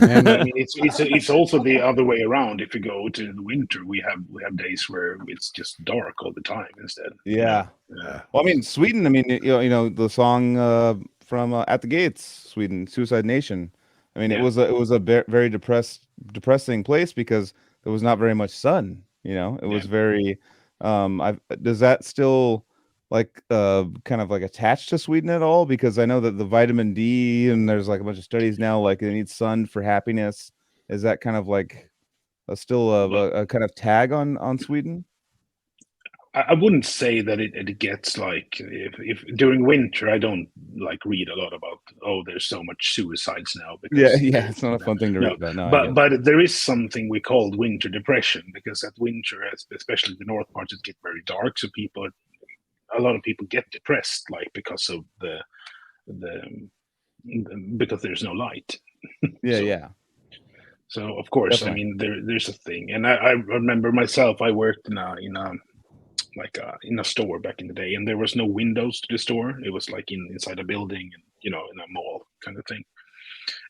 And I mean, it's also the other way around. If you go to the winter, we have days where it's just dark all the time instead. Yeah. Yeah. Well, I mean, Sweden. I mean, the song from At the Gates, Sweden, Suicide Nation. I mean, Yeah. it was a very depressing place because there was not very much sun. It was very. Does that still like kind of like attached to Sweden at all? Because I know that the vitamin D, and there's like a bunch of studies now, like they need sun for happiness. Is that kind of like still a kind of tag on Sweden? I wouldn't say that it gets like, if during winter I don't like read a lot about, there's so much suicides now, because Yeah, it's not a fun thing to read about. No, I get it. but there is something we called winter depression, because at winter, especially the north parts, it gets very dark, so a lot of people get depressed, like because of because there's no light. Yeah, So- yeah. So of course, Definitely. I mean, there's a thing, and I remember myself. I worked in a store back in the day, and there was no windows to the store. It was like inside a building, and in a mall kind of thing.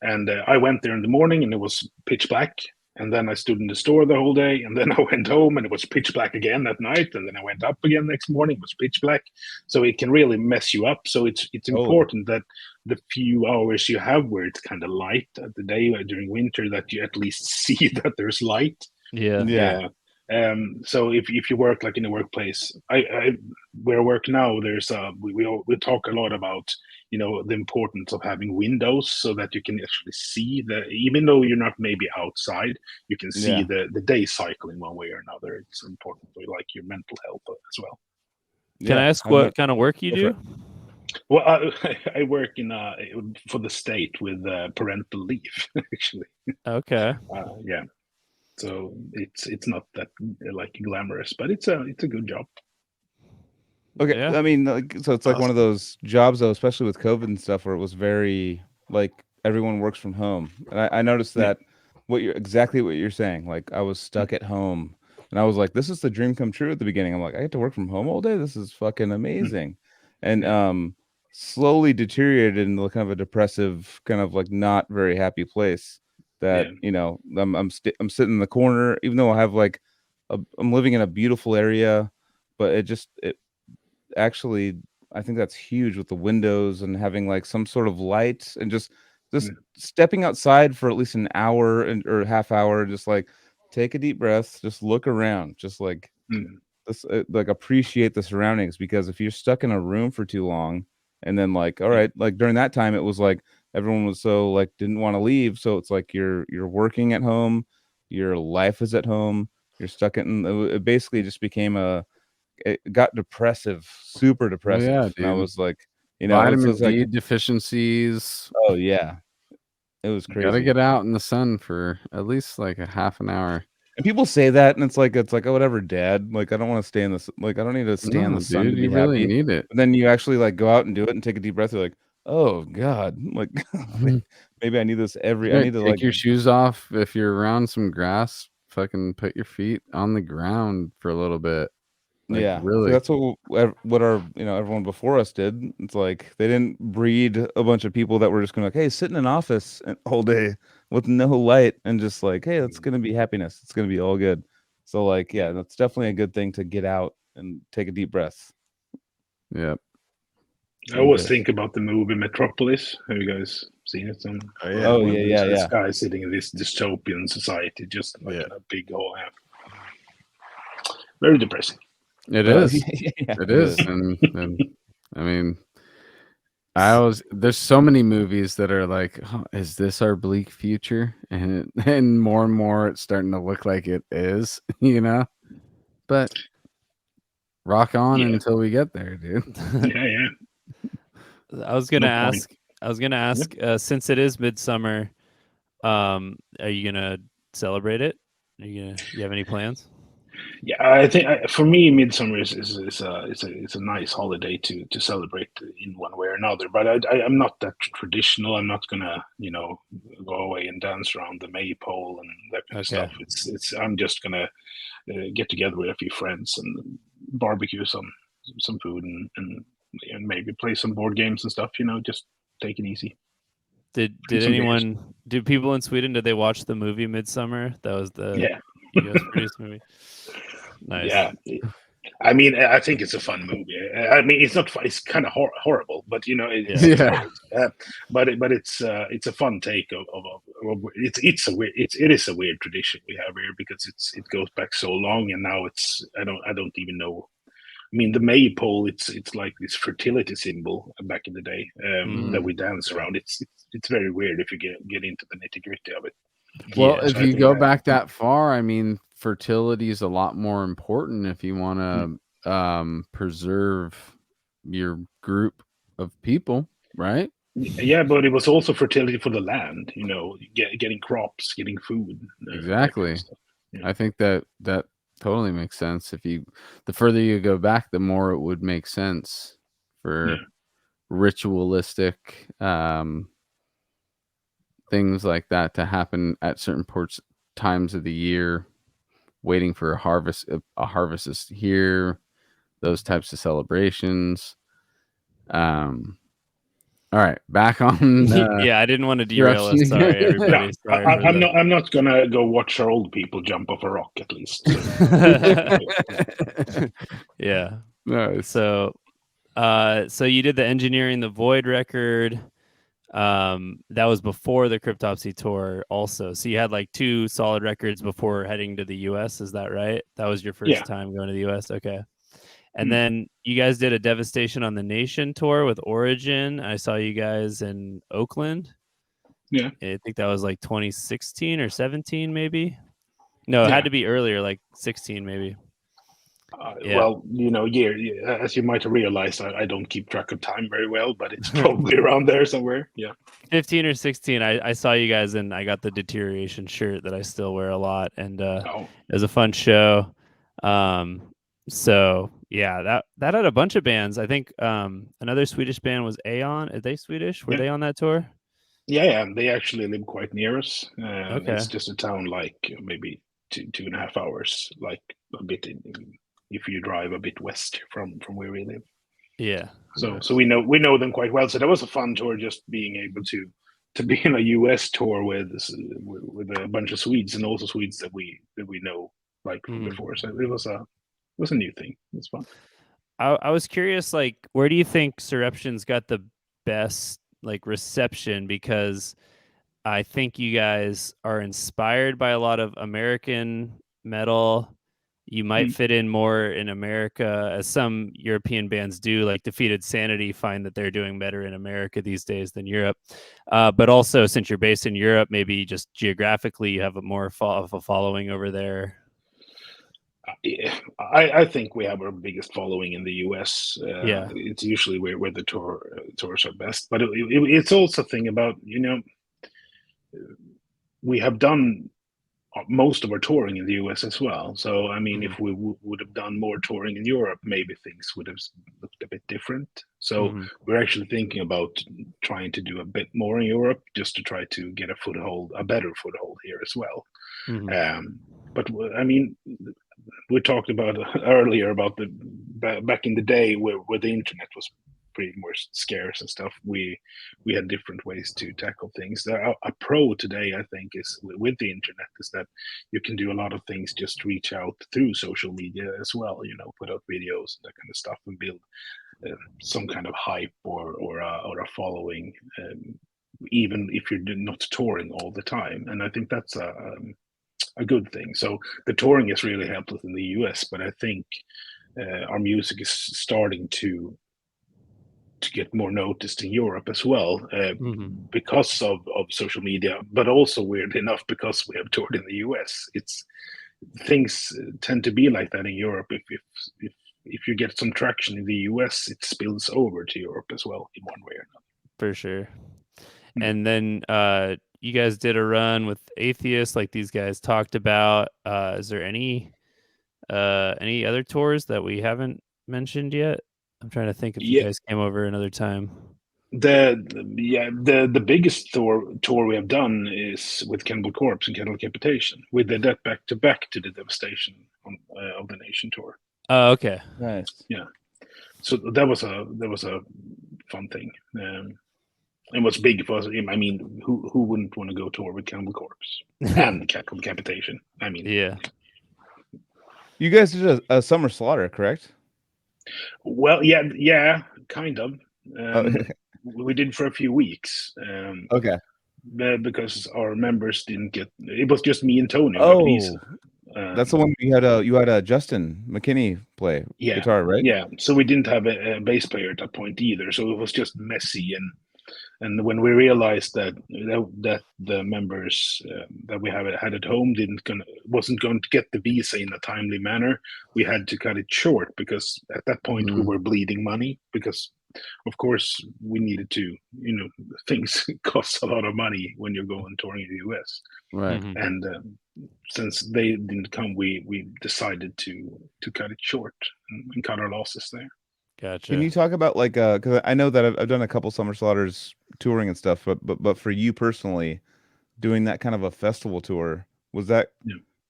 And I went there in the morning, and it was pitch black. And then I stood in the store the whole day, and then I went home, and it was pitch black again at night. And then I went up again next morning, it was pitch black. So it can really mess you up. So it's important that the few hours you have where it's kind of light at the day during winter, that you at least see that there's light. Yeah. So if you work like in a workplace, where I work now, there's we talk a lot about the importance of having windows, so that you can actually see even though you're not maybe outside, you can see the day cycle in one way or another. It's important for like your mental health as well. Can I ask what kind of work you do? Well, I work for the state with parental leave, actually. Okay. Yeah. So it's not that like glamorous, but it's a good job. Okay, Yeah. I mean, so it's like one of those jobs, though, especially with COVID and stuff, where it was very like everyone works from home, and I noticed that exactly what you're saying. Like I was stuck at home, And I was like, this is the dream come true at the beginning. I'm like, I get to work from home all day. This is fucking amazing. And slowly deteriorated into kind of a depressive, kind of like not very happy place that, you know, I'm sitting in the corner, even though I have like I'm living in a beautiful area, but it actually, I think that's huge with the windows and having like some sort of light and just stepping outside for at least an hour or half hour, just like take a deep breath, just look around, just like this, like appreciate the surroundings. Because if you're stuck in a room for too long, and then like, all right, like during that time, it was like everyone was so like didn't want to leave, so it's like you're working at home, your life is at home, you're stuck in. It basically just became it got depressive, super depressive. Yeah, and I dude. was like, you know, Vitamin it's like, D deficiencies. oh yeah, it was You gotta crazy. get out in the sun for at least like a half an hour. And people say that, and it's like, oh, whatever, Dad. Like, I don't want to stay in this. Like, I don't need to stay in No, the sun dude, to you be really happy. need it. But then you actually like go out and do it and take a deep breath. You're like, oh God, like maybe I need this I Yeah, need to take like, your shoes off. If you're around some grass, fucking put your feet on the ground for a little bit. Like, yeah. really. That's what our everyone before us did. It's like they didn't breed a bunch of people that were just gonna like, hey, sit in an office all day with no light and just like, hey, it's gonna be happiness. It's gonna be all good. So like, yeah, that's definitely a good thing to get out and take a deep breath. Yeah. I always think about the movie Metropolis. Have you guys seen it? Oh yeah. This guy sitting in this dystopian society, just like in a big hole. Very depressing. It is. Yeah, It is. And I mean, there's so many movies that are like, oh, is this our bleak future? And more it's starting to look like it is, you know? But rock on until we get there, dude. Yeah. I was gonna ask. Since it is midsummer, are you gonna celebrate it? You have any plans? Yeah, I think for me, midsummer is a nice holiday to celebrate in one way or another. But I'm not that traditional. I'm not gonna go away and dance around the maypole and that kind of stuff. I'm just gonna get together with a few friends and barbecue some food and maybe play some board games and stuff. Just take it easy. Did people in Sweden, did they watch the movie Midsummer? That was the US produced movie. Nice. Yeah. I mean, I think it's a fun movie. I mean, it's not fun. It's kind of horrible, but but it's a fun take of it is a weird tradition we have here because it goes back so long, and now I don't even know. I mean, the maypole, it's like this fertility symbol back in the day that we dance around. It's very weird if you get into the nitty gritty of it. Well, if you go back that far, I mean, fertility is a lot more important if you want to preserve your group of people, right? Yeah, but it was also fertility for the land, getting crops, getting food. Exactly. Kind of stuff. I think that totally makes sense. The further you go back, the more it would make sense for ritualistic things like that to happen at certain times of the year, waiting for a harvest is here, those types of celebrations. All right, back on. Yeah, I didn't want to derail us. Sorry, everybody. I'm not gonna go watch our old people jump off a rock, at least. Yeah. Nice. So you did the Engineering the Void record. That was before the Cryptopsy tour, also. So you had like 2 solid records before heading to the US. Is that right? That was your first time going to the US. Okay. And then you guys did a Devastation on the Nation tour with Origin. I saw you guys in Oakland. Yeah. I think that was like 2016 or 17, maybe. No, it had to be earlier, like 16, maybe. Well, as you might have realized, I don't keep track of time very well, but it's probably around there somewhere. Yeah. 15 or 16. I saw you guys, and I got the Deterioration shirt that I still wear a lot. And it was a fun show. So yeah, that had a bunch of bands. I think another Swedish band was Aeon. Are they Swedish? Were they on that tour? Yeah, they actually live quite near us. Okay. It's just a town like maybe 2.5 hours, like a bit if you drive a bit west from where we live. Yeah. So we know them quite well. So that was a fun tour, just being able to be in a US tour with a bunch of Swedes, and also Swedes that we know like from before. So it was a new thing. It was fun. I was curious, like, where do you think Soreption's got the best like reception? Because I think you guys are inspired by a lot of American metal. You might fit in more in America, as some European bands do, like Defeated Sanity find that they're doing better in America these days than Europe. But also, since you're based in Europe, maybe just geographically, you have a more of a following over there. I think we have our biggest following in the US. Yeah. It's usually where the tours are best. But it's also a thing about, we have done most of our touring in the US as well. So, I mean, if we would have done more touring in Europe, maybe things would have looked a bit different. So we're actually thinking about trying to do a bit more in Europe, just to try to get a better foothold here as well. But I mean, we talked about earlier about back in the day where the internet was pretty more scarce and stuff. We had different ways to tackle things. A pro today, I think, is with the internet, is that you can do a lot of things, just reach out through social media as well. Put out videos and that kind of stuff, and build some kind of hype or a following, even if you're not touring all the time. And I think that's a good thing. So the touring has really helped us in the US, but I think our music is starting to get more noticed in Europe as well, because of social media, but also, weirdly enough, because we have toured in the US. Things tend to be like that in Europe. If you get some traction in the US, it spills over to Europe as well in one way or another. For sure. And then you guys did a run with Atheist, like these guys talked about. Is there any other tours that we haven't mentioned yet? I'm trying to think if you guys came over another time. The biggest tour we have done is with Cannibal Corpse and Cattle Decapitation. We did that back to back to the Devastation of the Nation tour. Oh, okay, nice. Yeah, so that was a fun thing. And what's big for us, I mean, who wouldn't want to go tour with Cannibal Corpse and Cattle Decapitation? I mean, yeah. You guys did a summer slaughter, correct? Well, yeah, kind of. We did for a few weeks. Okay. Because our members didn't get. It was just me and Tony. That's the one you had Justin McKinney play guitar, right? Yeah. So we didn't have a bass player at that point either. So it was just messy, and when we realized that the members that we had at home wasn't going to get the visa in a timely manner, we had to cut it short, because at that point we were bleeding money, because of course we needed to, things cost a lot of money when you're going touring in the US, right? And since they didn't come, we decided to cut it short and cut our losses there. Gotcha. Can you talk about, like, because I know that I've done a couple summer slaughters touring and stuff, but for you personally, doing that kind of a festival tour, was that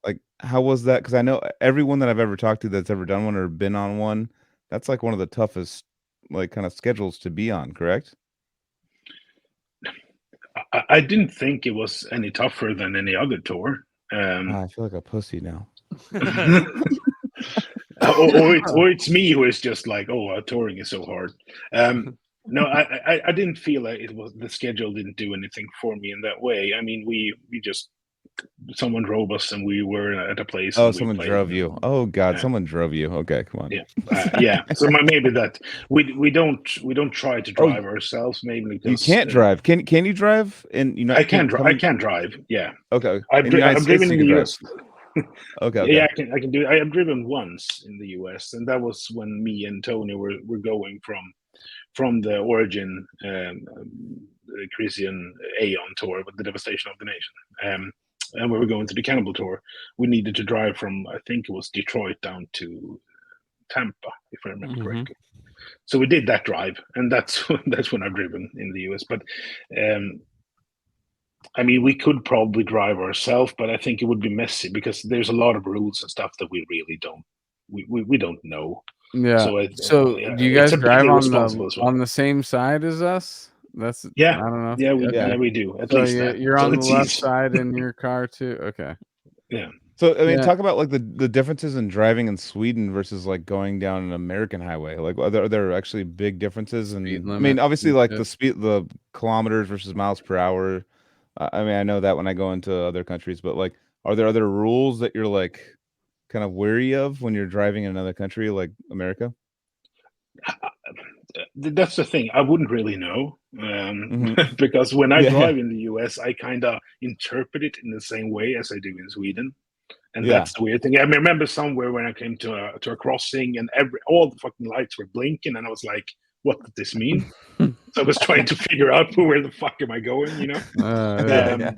like, how was that? Because I know everyone that I've ever talked to that's ever done one or been on one, that's like one of the toughest, like, kind of schedules to be on, correct? I didn't think it was any tougher than any other tour. I feel like a pussy now. or it's me who is just like, touring is so hard. No, I didn't feel like the schedule didn't do anything for me in that way. I mean, we just, someone drove us and we were at a place. Oh, someone drove you. Oh God, someone drove you. Okay, come on. Yeah. So maybe that we don't try to drive ourselves. Maybe because you can't drive. Can you drive? And I can drive. I can drive. Yeah. Okay. I've driven in the US. Okay. Yeah, I can do it. I have driven once in the US, and that was when me and Tony were going from the Origin Christian Aeon tour with the Devastation of the Nation. And we were going to the Cannibal tour. We needed to drive from, I think it was Detroit down to Tampa, if I remember correctly. So we did that drive, and that's when I've driven in the US. But I mean, we could probably drive ourselves, but I think it would be messy because there's a lot of rules and stuff that we really don't we don't know. Yeah. So So yeah, do you it's guys a bit drive irresponsible as well. on the same side as us? That's Yeah, I don't know. yeah, Okay. we do at So least that. you're So on the it's left easy. side in your car too. Okay. Yeah. So I mean, Yeah. talk about like the differences in driving in Sweden versus like going down an American highway. Like, are there actually big differences? And Speed I mean, limit obviously, and like shit. the kilometers versus miles per hour. I mean, I know that when I go into other countries, but like, are there other rules that you're like kind of wary of when you're driving in another country like America? That's the thing. I wouldn't really know Mhm. because when I Yeah, drive in the US, I kind of interpret it in the same way as I do in Sweden. And yeah, that's the weird thing. I remember somewhere when I came to a crossing and all the fucking lights were blinking, and I was like, "What does this mean?" So I was trying to figure out where the fuck am I going, you know? yeah, yeah.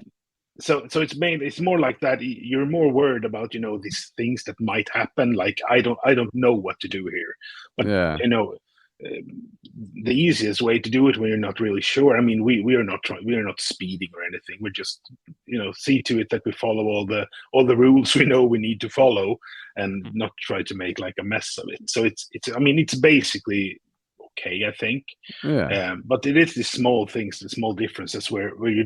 So it's more like that. You're more worried about these things that might happen. Like I don't know what to do here, but Yeah. uh, the easiest way to do it when you're not really sure. I mean, we are not we are not speeding or anything. We're just see to it that we follow all the rules we know we need to follow, and not try to make like a mess of it. So it's I mean it's basically okay, I think. Yeah. But it is the small things, the small differences where you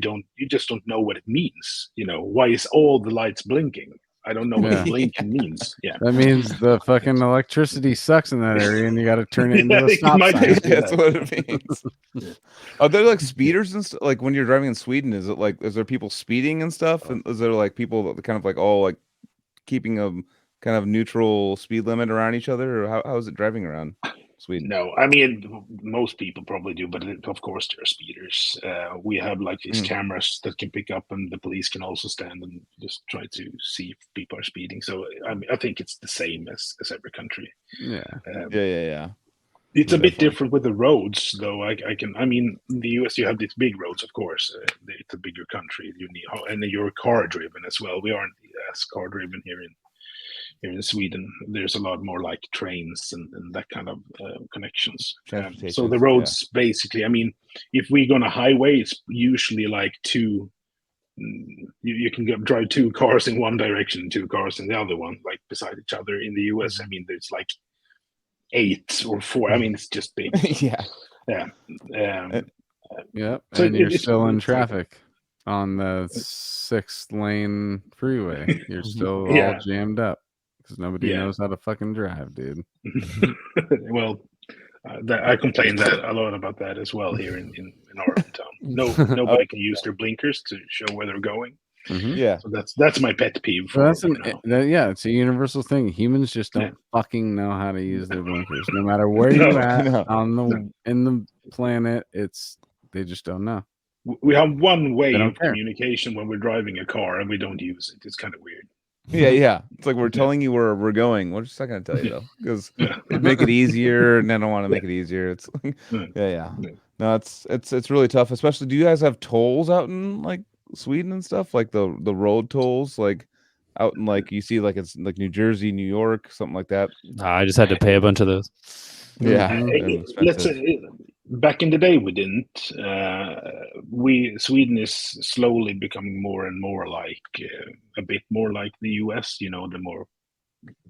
just don't know what it means. Why is all the lights blinking? I don't know what Yeah. blinking means. Yeah. That means the fucking electricity sucks in that area and you got to turn it into Yeah, a it stop might sign. just be That's that. what it means. Yeah. Are there like speeders and stuff? Like when you're driving in Sweden, is it like is there people speeding and stuff? And is there like people that kind of like all like keeping a kind of neutral speed limit around each other, or how is it driving around Sweden? No, I mean most people probably do, but of course there are speeders. We have like these Mm. cameras that can pick up, and the police can also stand and just try to see if people are speeding. So I think it's the same as every country. Yeah. Yeah. It's a bit Definitely. different with the roads, though. I mean, in the US, you have these big roads, of course. It's a bigger country. You need, and you're car driven as well. We aren't as car driven here in Sweden. There's a lot more like trains and that kind of connections. So Transportation. the roads, basically, I mean, if we go on a highway, it's usually like two. You can drive two cars in one direction, two cars in the other one, like beside each other. In the US, I mean, there's like 8 or 4. I mean, it's just big. So, Yeah. yeah. Yep. So And you're it's still in it's like traffic on the 6-lane freeway. You're still all yeah, jammed up because nobody yeah. knows how to fucking drive, dude. Well, I complain that a lot about that as well here in our hometown. Nobody can use their blinkers to show where they're going. Mhm. Yeah. So that's my pet peeve Well, for that's yeah, it's a universal thing. Humans just don't Yeah. fucking know how to use their blinkers. No matter where No, you at no. in the planet, they just don't know. We have one way They don't of care. communication when we're driving a car, and we don't use it. It's kind of weird. Yeah. It's like we're telling you where we're going. We're just not gonna tell you though, because Yeah. it'd make it easier, and I don't want to make it easier. It's like, yeah. Yeah. No, it's really tough. Especially, do you guys have tolls out in like Sweden and stuff, like the road tolls, like out in like you see like it's like New Jersey, New York, something like that? I just had to pay a bunch of those. Yeah, Mhm. Let's expensive. say back in the day we didn't. Sweden is slowly becoming more and more like a bit more like the US. The more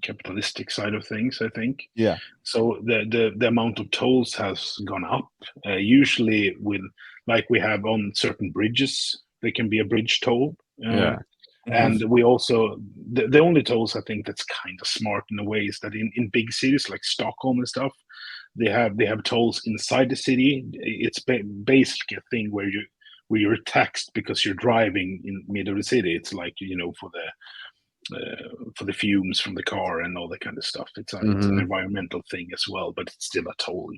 capitalistic side of things, I think. Yeah. So the amount of tolls has gone up. Usually with like we have on certain bridges, there can be a bridge toll. Yeah. And we also the only tolls I think that's kind of smart in a way is that in big cities like Stockholm and stuff, they have tolls inside the city. It's basically a thing where you're taxed because you're driving in middle of the city. It's like for the fumes from the car and all that kind of stuff. It's an Mhm. environmental thing as well, but it's still a toll.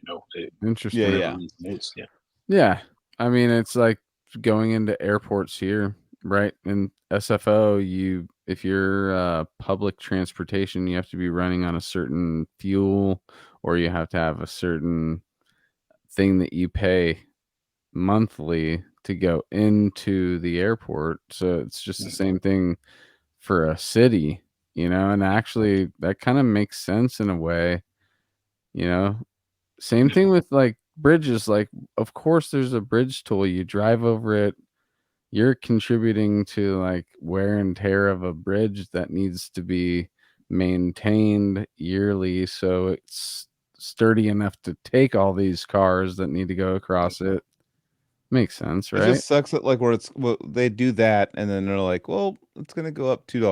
Interesting. Yeah, For yeah. whatever reason it is. Yeah. Yeah. I mean, it's like going into airports here, right? In SFO, if you're public transportation, you have to be running on a certain fuel, or you have to have a certain thing that you pay monthly to go into the airport. So it's just the same thing for a city, and actually that kind of makes sense in a way, you know. Same thing with like bridges. Like, of course, there's a bridge toll. You drive over it, you're contributing to like wear and tear of a bridge that needs to be maintained yearly so it's sturdy enough to take all these cars that need to go across it. Makes sense, It right? just sucks that like where they do that and then they're like, well, it's gonna go up $2.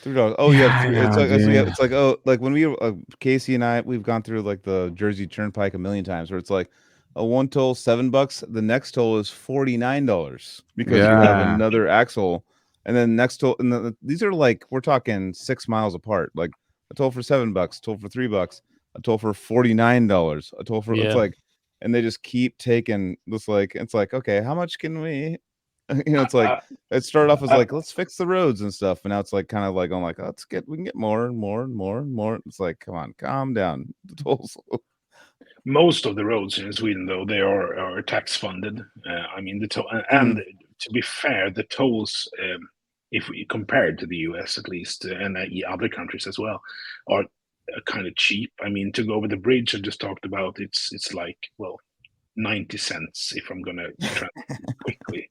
$3. Oh, you have three. It's like it's like like when we Casey and I we've gone through like the Jersey Turnpike a million times where it's like a one toll $7, the next toll is $49 because you have another axle, and then next toll and these are like we're talking 6 miles apart. Like a toll for $7, toll for $3, a toll for $49, a toll for it's like, and they just keep taking this like it's like okay, how much can we? It's like it started off as like let's fix the roads and stuff, and now it's like kind of like I'm like we can get more and more and more and more. It's like come on, calm down. The tolls. Most of the roads in Sweden, though, they are tax funded. I mean, the toll, and to be fair, the tolls, if we compare it to the US at least, and other countries as well, are kind of cheap. I mean, to go over the bridge I just talked about, it's like 90 cents if I'm gonna translate quickly.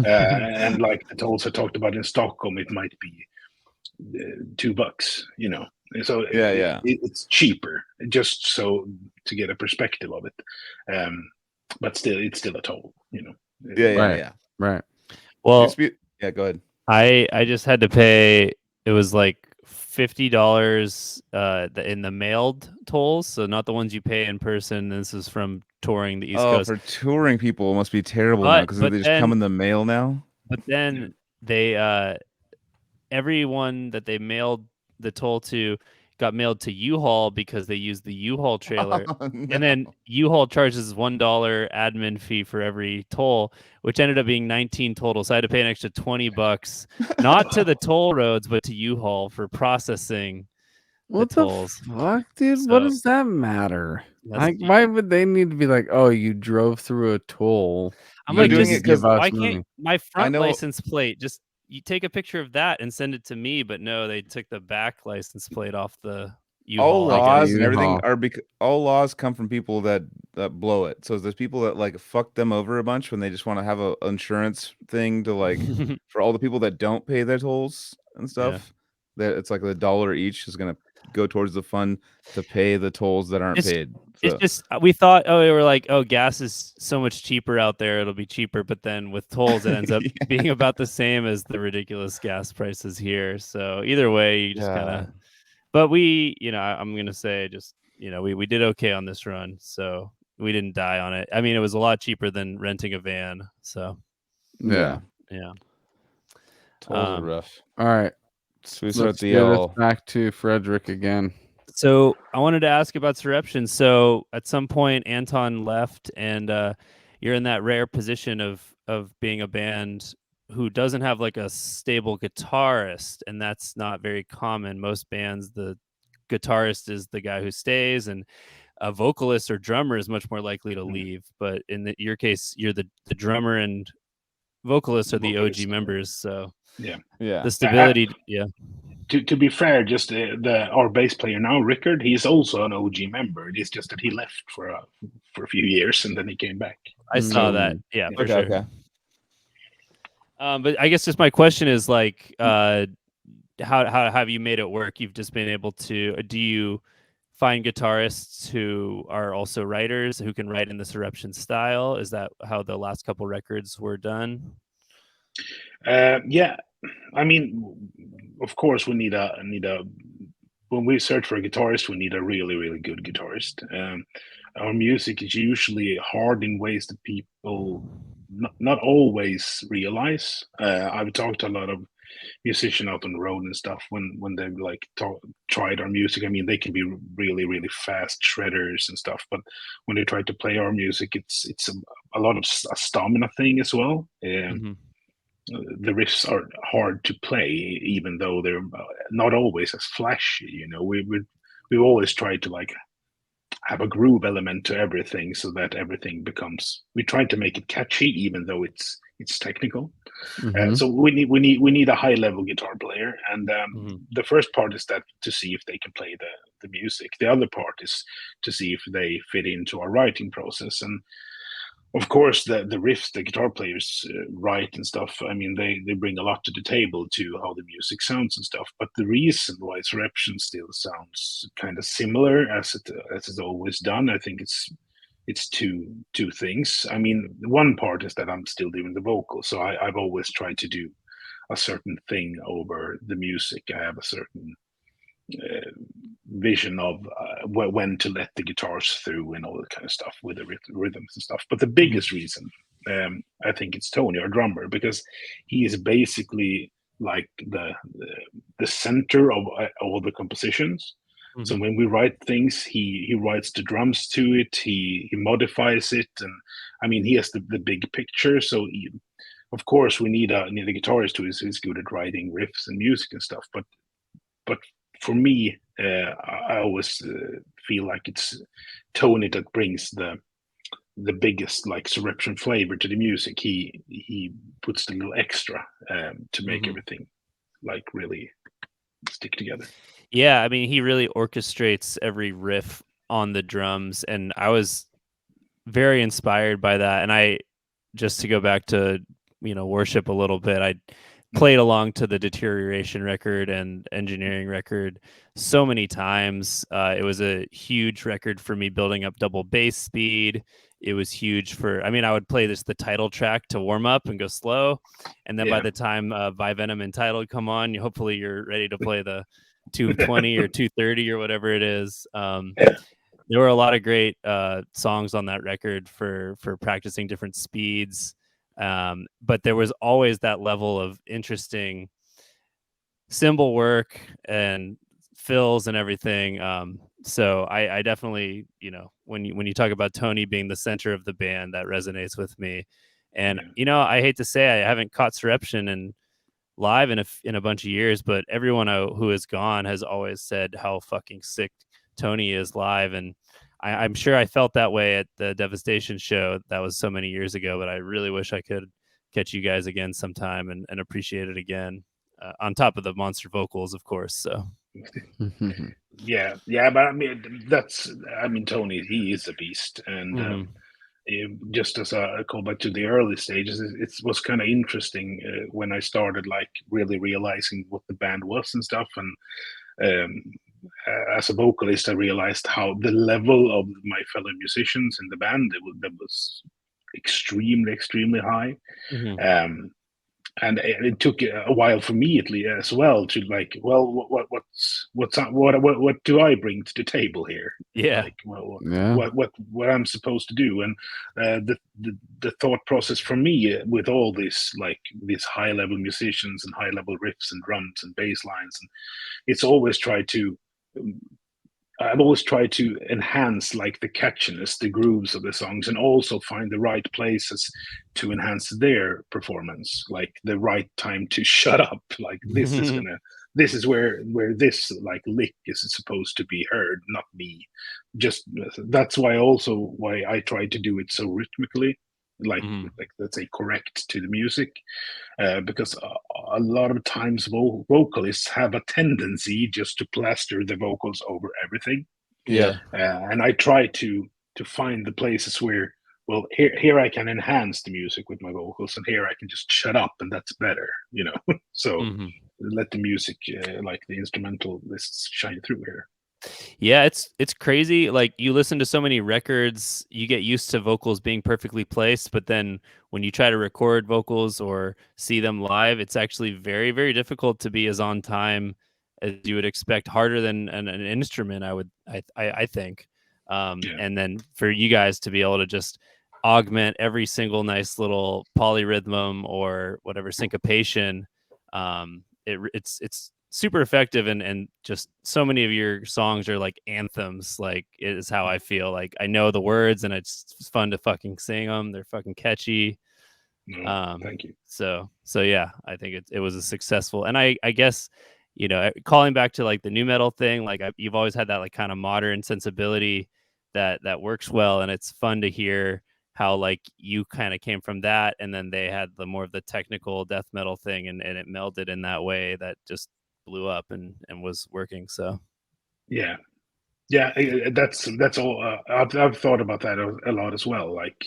And like the tolls I talked about in Stockholm, it might be $2, you know. So it's cheaper, just so to get a perspective of it. But still, it's still a toll, you know. Right. Well, go ahead. I just had to pay. It was like $50 in the mailed tolls, so not the ones you pay in person. This is from touring the East Coast. For touring people, it must be terrible now because they just come in the mail now. But then they everyone that they mailed the toll to got mailed to U-Haul because they used the U-Haul trailer. Oh, no. And then U-Haul charges $1 admin fee for every toll, which ended up being 19 total. So I had to pay an extra $20, not to the toll roads, but to U-Haul for processing what the tolls. Fuck, dude? So, what does that matter? Like, why would they need to be like, oh, you drove through a toll? I'm like, doing it because why can't my front license plate just you take a picture of that and send it to me? But no, they took the back license plate off the U-Haul. All laws and everything are all laws come from people that blow it. So there's people that like fuck them over a bunch when they just want to have a insurance thing to like for all the people that don't pay their tolls and stuff. That it's like $1 each is gonna go towards the fund to pay the tolls that aren't paid. So. It's just we thought, we were like, gas is so much cheaper out there, it'll be cheaper. But then with tolls, it ends up being about the same as the ridiculous gas prices here. So either way, you just kind of. But we, I'm gonna say, just we did okay on this run, so we didn't die on it. I mean, it was a lot cheaper than renting a van. So yeah. Tolls are rough. All right. So we start the back to Fredrik again. So I wanted to ask about Soreption. So at some point, Anton left, and you're in that rare position of being a band who doesn't have like a stable guitarist, and that's not very common. Most bands, the guitarist is the guy who stays, and a vocalist or drummer is much more likely to leave. But in your case, you're the drummer and vocalist are the OG members. So the stability, To be fair, just our bass player now, Rickard, he's also an OG member. It's just that he left for a few years and then he came back. I saw that. Yeah, for sure. Okay. But I guess just my question is like, how have you made it work? You've just been able to. Do you find guitarists who are also writers who can write in the Soreption style? Is that how the last couple records were done? Yeah, I mean, of course, we need a. When we search for a guitarist, we need a really, really good guitarist. Our music is usually hard in ways that people not always realize. I've talked to a lot of musicians out on the road and stuff when they've like tried our music. I mean, they can be really, really fast shredders and stuff, but when they try to play our music, it's a lot of a stamina thing as well. The riffs are hard to play, even though they're not always as flashy. You know, we've always tried to like have a groove element to everything, so that everything becomes. We try to make it catchy, even though it's technical. So we need a high level guitar player, and the first part is that to see if they can play the music. The other part is to see if they fit into our writing process. And of course, the riffs the guitar players write and stuff, I mean, they bring a lot to the table to how the music sounds and stuff. But the reason why Soreption still sounds kind of similar as it's always done, I think it's two things. I mean, one part is that I'm still doing the vocals, so I've always tried to do a certain thing over the music. I have a certain vision of when to let the guitars through and all that kind of stuff with the rhythms and stuff. But the biggest reason, I think, it's Tony, our drummer, because he is basically like the center of all the compositions. Mm-hmm. So when we write things, he writes the drums to it, he modifies it, and I mean, he has the big picture. So of course we need a guitarist who is good at writing riffs and music and stuff. But for me, I always feel like it's Tony that brings the biggest like Soreption flavor to the music. He puts the little extra to make everything like really stick together. Yeah, I mean, he really orchestrates every riff on the drums, and I was very inspired by that. And I, just to go back to, worship a little bit, I played along to the Deterioration record and Engineering record so many times. It was a huge record for me, building up double bass speed. It was huge I would play the title track to warm up and go slow. And then by the time Vivenom and Title come on, hopefully you're ready to play the 220 or 230 or whatever it is. There were a lot of great songs on that record for practicing different speeds. But there was always that level of interesting cymbal work and fills and everything. So I definitely, when you talk about Tony being the center of the band, that resonates with me. And, I hate to say I haven't caught Soreption and live in a bunch of years, but everyone who has gone has always said how fucking sick Tony is live. And I'm sure I felt that way at the Devastation show. That was so many years ago, but I really wish I could catch you guys again sometime and appreciate it again, on top of the monster vocals, of course. So yeah, but I mean, Tony, he is a beast. And just as a callback to the early stages, it was kind of interesting when I started like really realizing what the band was and stuff. And as a vocalist, I realized how the level of my fellow musicians in the band that was extremely high. And it took a while for me as well to like, well, what do I bring to the table here? Yeah. Like, what I'm supposed to do. And the thought process for me with all this, like these high level musicians and high level riffs and drums and bass lines, and I've always tried to enhance like the catchiness, the grooves of the songs, and also find the right places to enhance their performance, like the right time to shut up. Like this is where this like lick is supposed to be heard, not me. Just that's why I try to do it so rhythmically, like let's say correct to the music, because a lot of times vocalists have a tendency just to plaster the vocals over everything. And I try to find the places where, well, here I can enhance the music with my vocals, and here I can just shut up, and that's better, So let the music, like the instrumental lists, shine through here. Yeah, it's crazy. Like, you listen to so many records, you get used to vocals being perfectly placed, but then when you try to record vocals or see them live, it's actually very, very difficult to be as on time as you would expect. Harder than an instrument, I think. And then for you guys to be able to just augment every single nice little polyrhythm or whatever syncopation, it's super effective, and just so many of your songs are like anthems. Like, it is how I feel. Like, I know the words and it's fun to fucking sing them. They're fucking catchy. Thank you. So yeah, I think it was a successful, and I guess, calling back to like the new metal thing, like you've always had that like kind of modern sensibility that works well. And it's fun to hear how like you kind of came from that, and then they had the more of the technical death metal thing, and it melded in that way that just blew up and was working. So yeah, that's all. I've thought about that a lot as well. Like,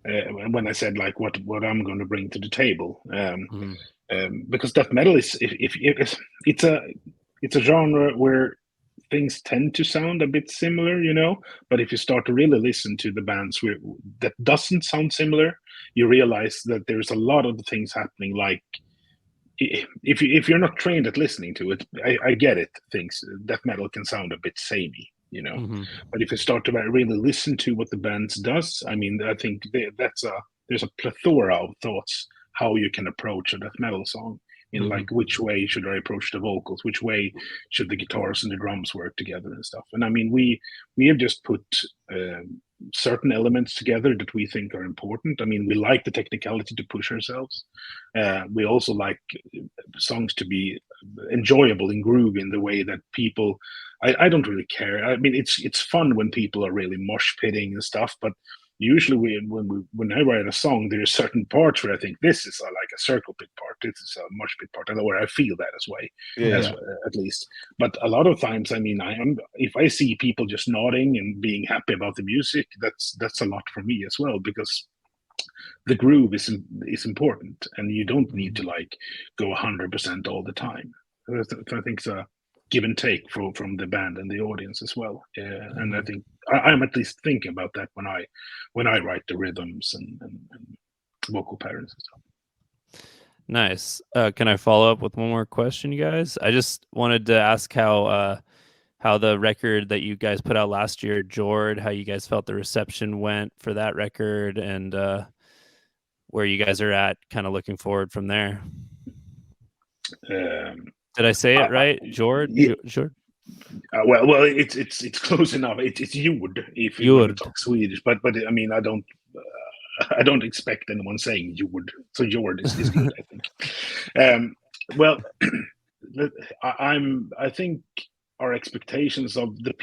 when I said like what I'm going to bring to the table. Mhm. Because death metal is if it's a genre where things tend to sound a bit similar, you know. But if you start to really listen to the bands that doesn't sound similar, you realize that there's a lot of the things happening. Like if you're not trained at listening to it, I get it. Things death metal can sound a bit samey, you know. Mhm. But if you start to really listen to what the bands does, I mean, I think there's a plethora of thoughts how you can approach a death metal song. In like which way should I approach the vocals? Which way should the guitars and the drums work together and stuff? And I mean, we have just put certain elements together that we think are important. I mean, we like the technicality to push ourselves. We also like songs to be enjoyable and groovy in the way that people. I don't really care. I mean, it's fun when people are really mosh pitting and stuff, but usually when I write a song, there's certain parts where I think this is like a circle pit part, this is a mosh pit part, and where I feel that as way, at least. But a lot of times, I mean, if I see people just nodding and being happy about the music, that's a lot for me as well, because the groove is important, and you don't need to like go 100% all the time. I think it's a give and take from the band and the audience as well. And I think I'm at least thinking about that when I write the rhythms and vocal patterns and stuff. Nice. Can I follow up with one more question, you guys? I just wanted to ask how the record that you guys put out last year, Jord, how you guys felt the reception went for that record, and where you guys are at, kind of looking forward from there. Did I say it right, Jord? Jord? Well, it's close enough. It's Jord if you want to talk Swedish, but I mean, I don't expect anyone saying Jord, so Jord is good, I think. Well, I think our expectations of the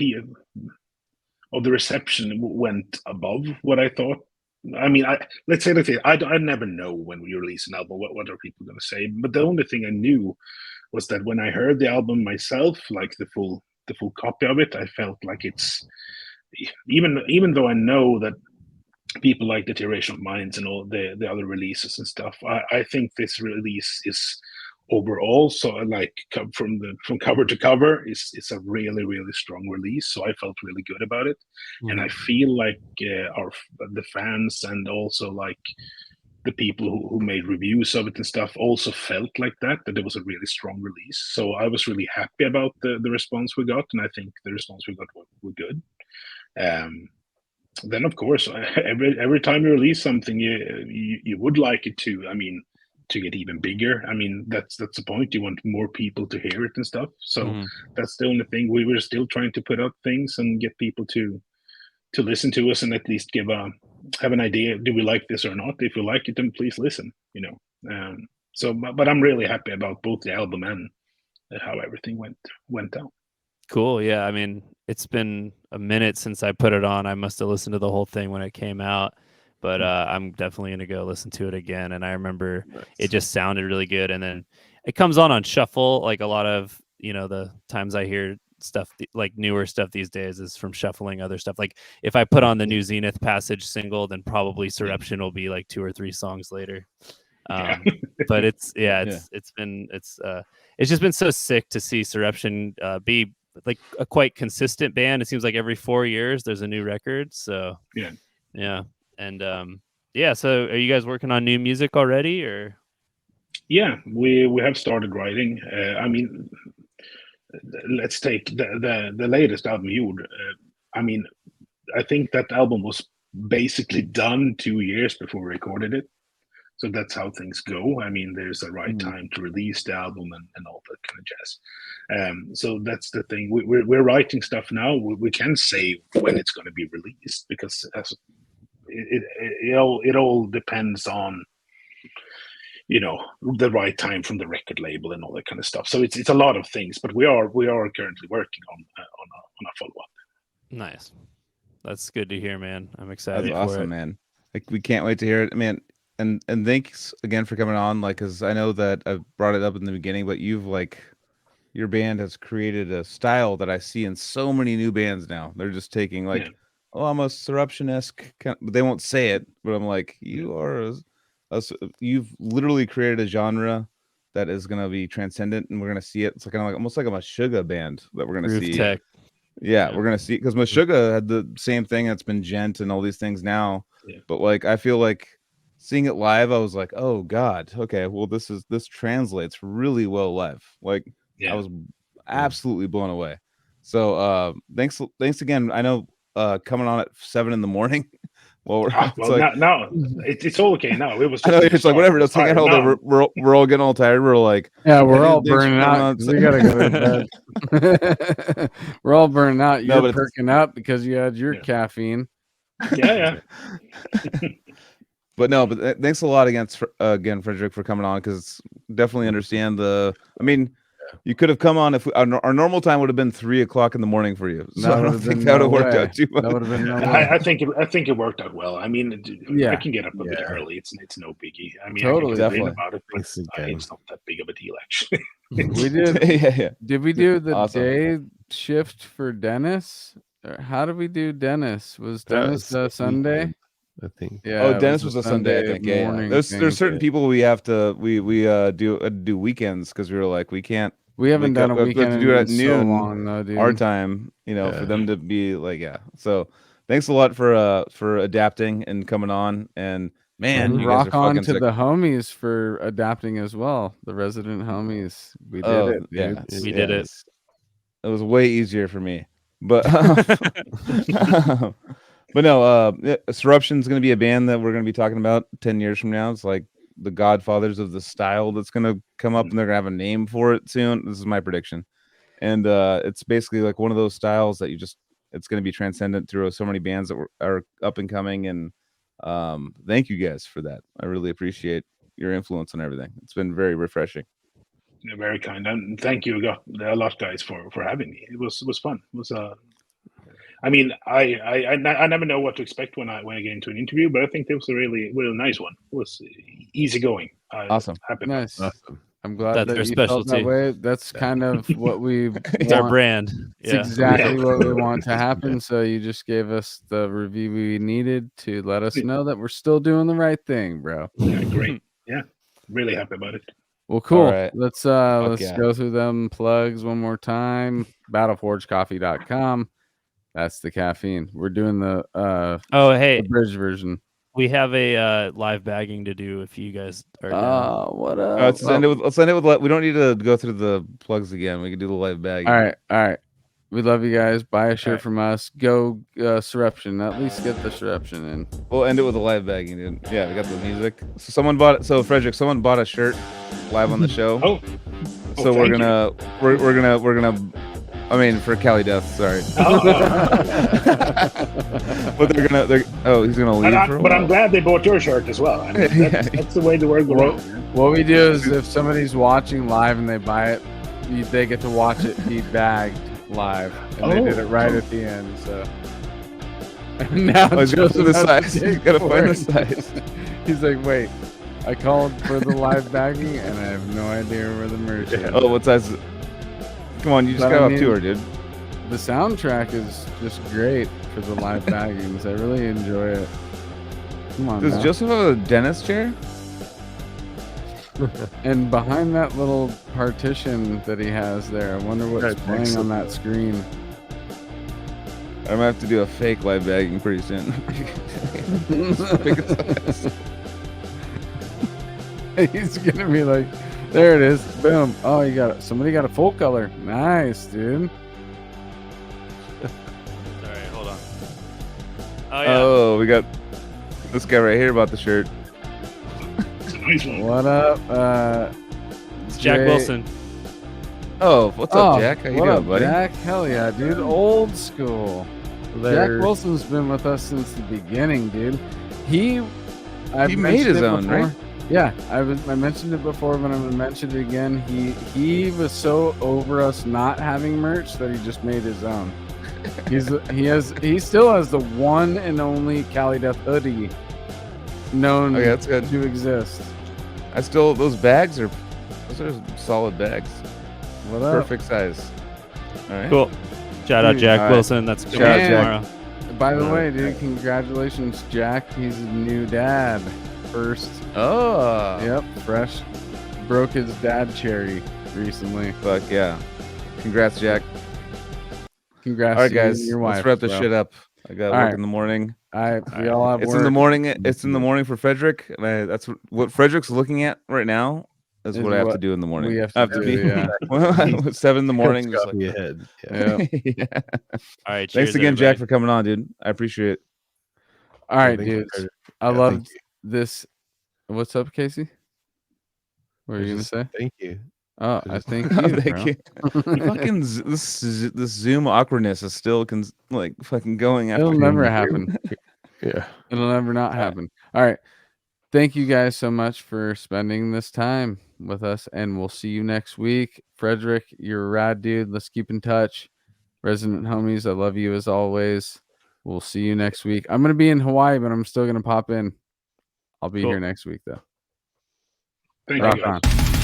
reception went above what I thought. I mean, let's say that I never know when we release an album what are people going to say. But the only thing I knew was that when I heard the album myself, like the full copy of it, I felt like it's even though I know that people like Deterioration of Minds and all the other releases and stuff, I think this release is overall, so like from cover to cover, it's a really strong release. So I felt really good about it, and I feel like the fans and also like the people who made reviews of it and stuff also felt like that it was a really strong release. So I was really happy about the response we got, and I think the response we got were good. Then of course, every time you release something, you would like it to, I mean, to get even bigger. I mean, that's the point. You want more people to hear it and stuff. So that's the only thing. We were still trying to put out things and get people to listen to us and at least have an idea. Do we like this or not? If you like it, then please listen. You know. So, but I'm really happy about both the album and how everything went down. Cool. Yeah. I mean, it's been a minute since I put it on. I must have listened to the whole thing when it came out, but I'm definitely going to go listen to it again. And I remember it just sounded really good. And then it comes on shuffle. Like a lot of, the times I hear stuff like newer stuff these days is from shuffling other stuff. Like if I put on the new Zenith Passage single, then probably Soreption will be like 2 or 3 songs later. But it's just been so sick to see Soreption be like a quite consistent band. It seems like every 4 years there's a new record. So yeah. And so are you guys working on new music already, or? Yeah, we have started writing. I mean, let's take the latest album, Jord. I mean, I think that album was basically done 2 years before we recorded it. So that's how things go. I mean, there's a right time to release the album and all that kind of jazz. So that's the thing. We're writing stuff now. We can say when it's going to be released, because it all depends on, the right time from the record label and all that kind of stuff. So it's a lot of things, but we are currently working on a follow up. Nice. That's good to hear, man. I'm excited. That's awesome, man. Like, we can't wait to hear it, man. And thanks again for coming on. Like, because I know that I brought it up in the beginning, but your band has created a style that I see in so many new bands now. They're just taking like oh, I'm a Soreption-esque kind but they won't say it, but I'm like, you are you've literally created a genre that is gonna be transcendent, and we're gonna see it. It's like kind of like almost like a Meshuggah band that we're gonna Roof see. tech. Yeah, we're gonna see because Meshuggah had the same thing that's been gent and all these things now. Yeah. But like I feel like seeing it live, I was like, oh god, okay, well this translates really well live. Like I was absolutely blown away. So thanks again. I know coming on at 7 a.m. well, well, like, now it's all okay now. It was I know it's like whatever. Let's hang out. We're all getting all tired. We're like, yeah, we're all thanks for burning coming out. on. 'Cause we gotta go to bed. We're all burning out. No, You're but perking up because you had your caffeine. Yeah. But no, but thanks a lot again, Fredrik, for coming on, because definitely understand the. I mean, you could have come on if our normal time would have been 3 o'clock in the morning for you. So I don't think that would have worked out too much. That would have been no way. I think it worked out well. I mean, I can get up a bit early. It's no biggie. I mean, Totally, I can complain about it, but it's not that big of a deal actually. We did. Yeah. Did we do the Awesome. day shift for Dennis? Or how did we do Dennis? Was Dennis Sunday? I think. Yeah. Oh, Dennis was a Sunday, I think. Yeah. morning There's thing. certain people we have to do weekends because we were like we can't. We haven't done a we have to weekend do it at in noon so long, though, dude. our time, for them to be like, So thanks a lot for adapting and coming on, and man, And you guys rock are on fucking to sick. the homies for adapting as well. The resident homies. We did it, dude. Yeah, We did it. It was way easier for me, but but no, Soreption's going to be a band that we're going to be talking about 10 years from now. It's like the godfathers of the style that's going to come up, and they're going to have a name for it soon. This is my prediction. And it's basically like one of those styles that it's going to be transcendent through so many bands that are up and coming. And thank you guys for that. I really appreciate your influence on everything. It's been very refreshing. You're very kind, and thank you a lot, guys, for having me. It was fun. It was I mean, I never know what to expect when I get into an interview, but I think it was a really nice one. It was easygoing. Awesome. Nice. Awesome. I'm glad That's that our you felt specialty. that way. That's kind of what we It's our want. brand. It's Yeah. exactly what we want to happen. So you just gave us the review we needed to let us know that we're still doing the right thing, bro. Yeah, great. Yeah, really happy about it. Well, cool. right. Let's yeah. go through them plugs one more time. Battleforgecoffee.com. That's the caffeine. We're doing the Oh, hey, bridge version. we have a live bagging to do if you guys are down. What up? Let's end it with. We don't need to go through the plugs again. We can do the live bag. All right. We love you guys. Buy a shirt right. from us. Go Soreption. At least get the Soreption in. We'll end it with a live bagging, dude. Yeah, we got the music. So someone bought it. So Fredrik, someone bought a shirt live on the show. So we're gonna. I mean, for Cali Death, sorry. But he's gonna leave for a But I'm while. glad they bought your shirt as well. I mean, that's the way the world goes. What we do is if somebody's watching live and they buy it, they get to watch it be bagged live, and they did it right at the end. So now He's gotta find the Joseph has size. to He's dig gotta for find the it. size. He's like, wait, I called for the live bagging and I have no idea where the merch is. Oh, what size? Come on, you just But got I off mean- tour, dude. The soundtrack is just great for the live baggings. I really enjoy it. Come on, Does now. Joseph have a dentist chair? And behind that little partition that he has there, I wonder what's Right, playing excellent. on that screen. I'm gonna have to do a fake live bagging pretty soon. He's gonna be like, there it is, boom. Oh, you got it. Somebody got a full color. Nice, dude. Sorry, hold on. Oh yeah. Oh, we got this guy right here bought the shirt. It's a nice one. What up? It's Jack Jay- Wilson. Oh, what's up, Jack? How you what doing, up, buddy? Jack? Hell yeah, dude. Old school. Jack Wilson's been with us since the beginning, dude. He made his own, right? Yeah, I mentioned it before, but I'm gonna mention it again. He was so over us not having merch that he just made his own. He still has the one and only Cali Death hoodie known Okay, that's good. to exist. Those bags are solid bags. What up? Perfect size. All right. Cool. Shout out Dude, Jack all right. Wilson. That's coming Shout out out Jack. tomorrow. By the way, dude, congratulations, Jack. He's a new dad. First. Oh. Yep. Fresh. Broke his dad cherry recently. Fuck yeah. Congrats, Jack. Congrats, all right, to you and guys. your wife, Let's wrap this bro. shit up. I got All work right. in the morning. We all have It's work. in the morning. It's in the morning for Frederick. And that's what Frederick's looking at right now. Is what I have to do in the morning. We have I have to to do, be yeah. 7 in the morning. Just like, ahead. Yeah. yeah. All right. Thanks Cheers, again, Jack, everybody. for coming on, dude. I appreciate it. All right, thank you, dudes. Frederick. I Yeah, love thank you. this. What's up, Casey? What are you gonna Just say? Thank you. Oh, I just- think Oh, you. thank you. Fucking this Zoom awkwardness is still fucking going after. It'll never happen. Yeah. It'll never not happen. All right. Thank you guys so much for spending this time with us, and we'll see you next week. Frederick, you're a rad dude. Let's keep in touch. Resident homies, I love you as always. We'll see you next week. I'm gonna be in Hawaii, but I'm still gonna pop in. I'll be Cool. here next week though. Thank Rock you guys. on.